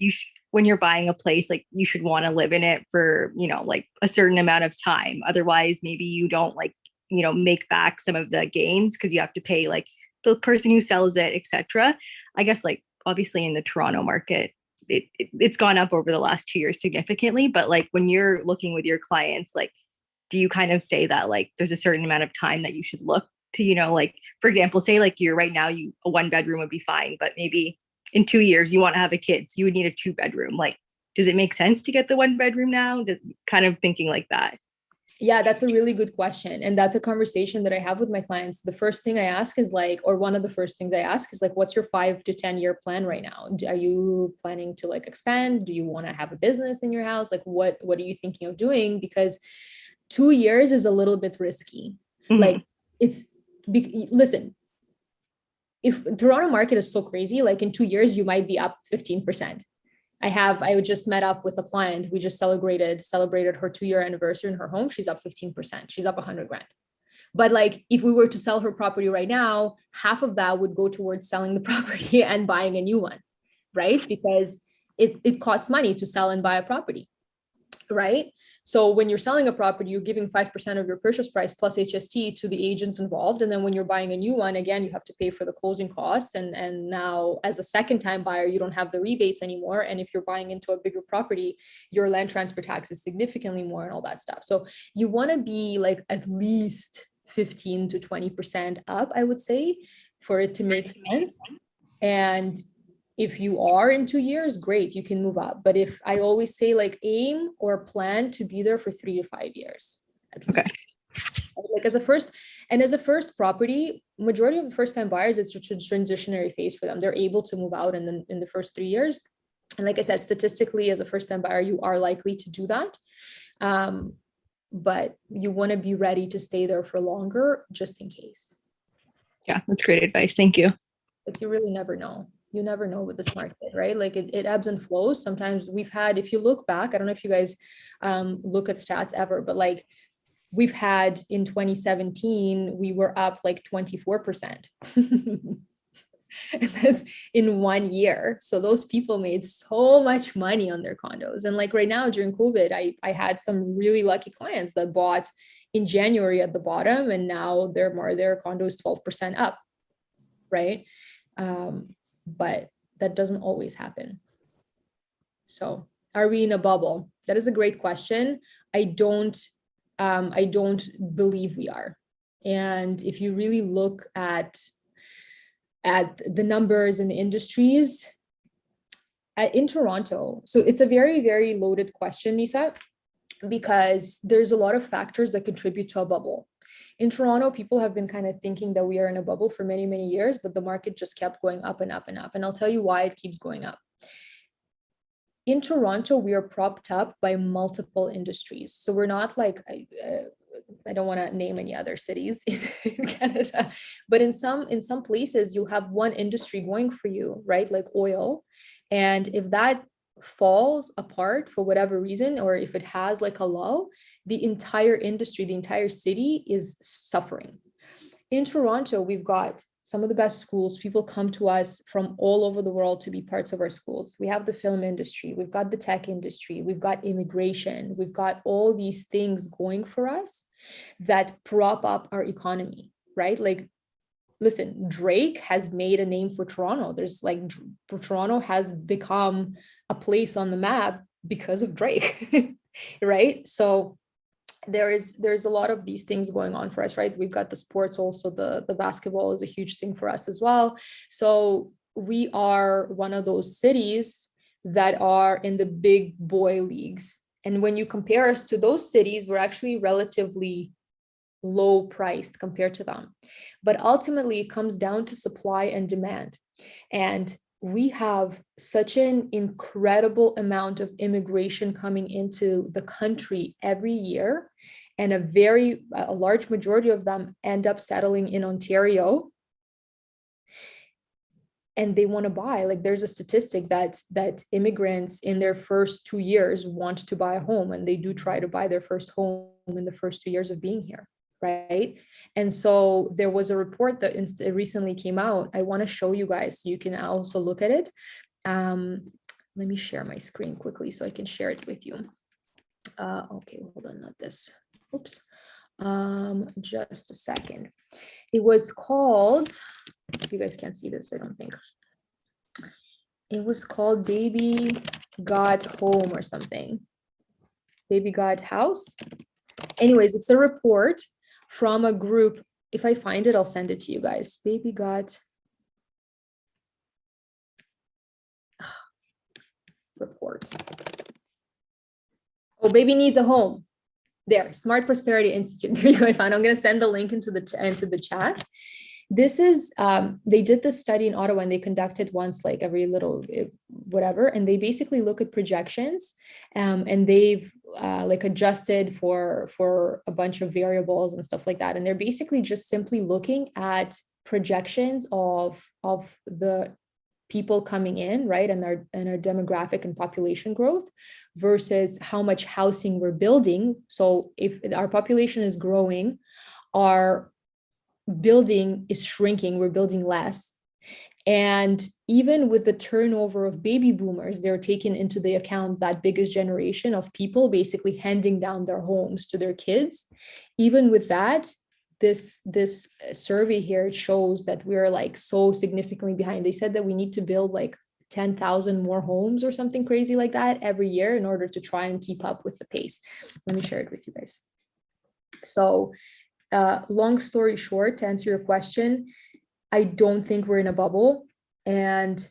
S2: when you're buying a place, like you should want to live in it for, like a certain amount of time. Otherwise, maybe you don't like, make back some of the gains because you have to pay like the person who sells it, etc. I guess like obviously in the Toronto market, it's gone up over the last 2 years significantly. But like when you're looking with your clients, like, do you kind of say that like there's a certain amount of time that you should look to, like, for example, say like you're right now, a 1 bedroom would be fine, but maybe in 2 years you want to have a kid, so you would need a 2 bedroom. Like, does it make sense to get the 1 bedroom now? Kind of thinking like that.
S1: Yeah, that's a really good question. And that's a conversation that I have with my clients. The first thing I ask is like, or one of the first things I ask is like, what's your 5 to 10 year plan right now? Are you planning to like expand? Do you want to have a business in your house? Like, what are you thinking of doing? Because 2 years is a little bit risky.
S2: Mm-hmm.
S1: Like listen, if the Toronto market is so crazy, like in 2 years, you might be up 15%. I just met up with a client. We just celebrated her 2 year anniversary in her home. She's up 15%. She's up 100 grand. But like, if we were to sell her property right now, half of that would go towards selling the property and buying a new one, right? Because it costs money to sell and buy a property. Right? So when you're selling a property, you're giving 5% of your purchase price plus HST to the agents involved. And then when you're buying a new one, again, you have to pay for the closing costs. And now as a second time buyer, you don't have the rebates anymore. And if you're buying into a bigger property, your land transfer tax is significantly more and all that stuff. So you want to be like at least 15 to 20% up, I would say, for it to make sense. And if you are in 2 years, great, you can move up. But if I always say like aim or plan to be there for 3 to 5 years at least. Okay. Like as a first property, majority of the first time buyers, it's a transitionary phase for them. They're able to move out in the first 3 years. And like I said, statistically, as a first time buyer, you are likely to do that. But you want to be ready to stay there for longer, just in case.
S2: Yeah, that's great advice. Thank you.
S1: Like you really never know. You never know with this market, right? Like it ebbs and flows. Sometimes if you look back, I don't know if you guys look at stats ever, but like we've had in 2017, we were up like 24%. And that's in 1 year. So those people made so much money on their condos. And like right now during COVID, I had some really lucky clients that bought in January at the bottom, and now their condo is 12% up, right? But that doesn't always happen. So are we in a bubble? That is a great question. I don't believe we are. And if you really look at the numbers and the industries in Toronto, so it's a very, very loaded question, Nisa, because there's a lot of factors that contribute to a bubble. In Toronto, people have been kind of thinking that we are in a bubble for many, many years, but the market just kept going up and up and up. And I'll tell you why it keeps going up. In Toronto, we are propped up by multiple industries. So we're not like, I don't want to name any other cities in Canada, but in some places, you'll have one industry going for you, right? Like oil. And if that falls apart for whatever reason, or if it has like a lull, the entire industry, the entire city is suffering. In Toronto, we've got some of the best schools. People come to us from all over the world to be parts of our schools. We have the film industry, we've got the tech industry, we've got immigration, we've got all these things going for us that prop up our economy, right? Like, listen, Drake has made a name for Toronto. Toronto has become a place on the map because of Drake, right? So there's a lot of these things going on for us, right? We've got the sports also, the basketball is a huge thing for us as well. So we are one of those cities that are in the big boy leagues. And when you compare us to those cities, we're actually relatively low priced compared to them. But ultimately, it comes down to supply and demand. And we have such an incredible amount of immigration coming into the country every year. And a large majority of them end up settling in Ontario. and they want to buy. Like there's a statistic that immigrants in their first 2 years want to buy a home, and they do try to buy their first home in the first 2 years of being here, right? And so there was a report that recently came out. I want to show you guys so you can also look at it. Let me share my screen quickly so I can share it with you. Okay, hold on, not this. Oops. Just a second. It was called, you guys can't see this, I don't think. It was called Baby Got Home or something. Baby Got House. Anyways, it's a report from a group. If I find it, I'll send it to you guys. Baby Got report. Oh, baby needs a home. There, Smart Prosperity Institute. There you go. I found. I'm going to send the link into the chat. This is, they did this study in Ottawa, and they conducted once, like every little whatever, and they basically look at projections, and they've like adjusted for a bunch of variables and stuff like that. And they're basically just simply looking at projections of the people coming in, right, and our demographic and population growth versus how much housing we're building. So if our population is growing, our building is shrinking, we're building less. And even with the turnover of baby boomers, they're taken into the account that biggest generation of people basically handing down their homes to their kids. Even with that, this survey here shows that we're like so significantly behind. They said that we need to build like 10,000 more homes or something crazy like that every year in order to try and keep up with the pace. Let me share it with you guys. So long story short, to answer your question, I don't think we're in a bubble, and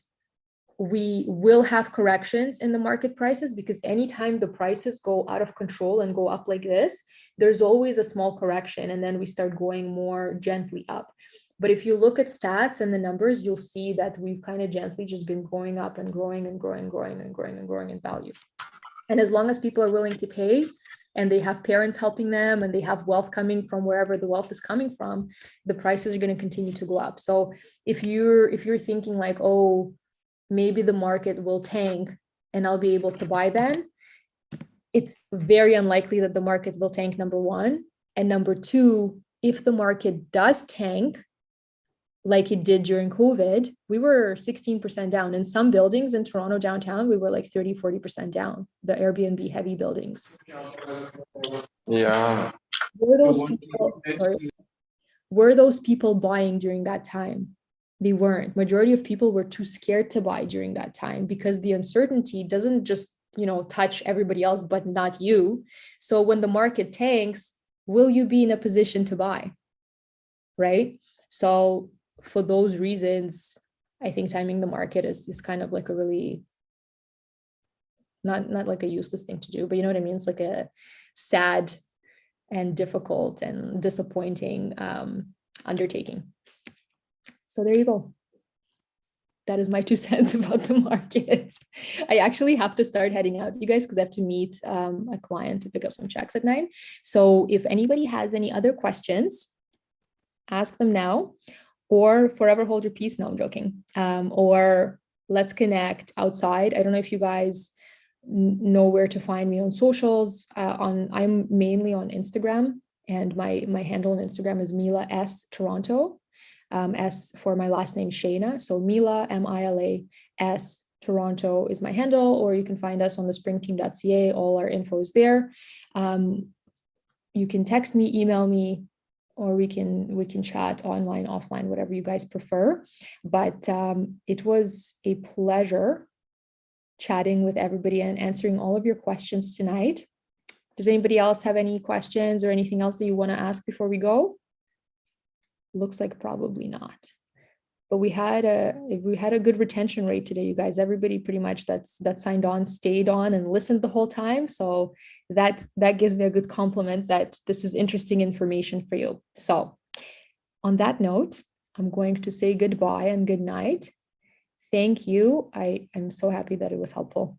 S1: we will have corrections in the market prices, because anytime the prices go out of control and go up like this, there's always a small correction, and then we start going more gently up. But if you look at stats and the numbers, you'll see that we've kind of gently just been going up and growing and growing in value. And as long as people are willing to pay, and they have parents helping them, and they have wealth coming from wherever the wealth is coming from, the prices are going to continue to go up. So if you're thinking like, oh, maybe the market will tank and I'll be able to buy then, it's very unlikely that the market will tank, number one. And number two, if the market does tank, like it did during COVID, we were 16% down. In some buildings in Toronto downtown, we were like 30-40% down, the Airbnb heavy buildings.
S4: Yeah.
S1: Were those people buying during that time? They weren't. Majority of people were too scared to buy during that time, because the uncertainty doesn't just, touch everybody else, but not you. So when the market tanks, will you be in a position to buy? Right? So for those reasons, I think timing the market is kind of like a really, not like a useless thing to do, but you know what I mean? It's like a sad and difficult and disappointing undertaking. So there you go. That is my 2 cents about the market. I actually have to start heading out, you guys, because I have to meet a client to pick up some checks at 9. So if anybody has any other questions, ask them now, or forever hold your peace. No, I'm joking. Or let's connect outside. I don't know if you guys know where to find me on socials. I'm mainly on Instagram, and my handle on Instagram is Mila S Toronto. S for my last name, Shayna. So Mila, Mila S Toronto is my handle, or you can find us on the springteam.ca. All our info is there. You can text me, email me, or we can chat online, offline, whatever you guys prefer. But it was a pleasure chatting with everybody and answering all of your questions tonight. Does anybody else have any questions or anything else that you want to ask before we go? Looks like probably not. But we had a good retention rate today, you guys. Everybody pretty much that signed on stayed on and listened the whole time. So that gives me a good compliment that this is interesting information for you. So on that note, I'm going to say goodbye and good night. Thank you. I'm so happy that it was helpful.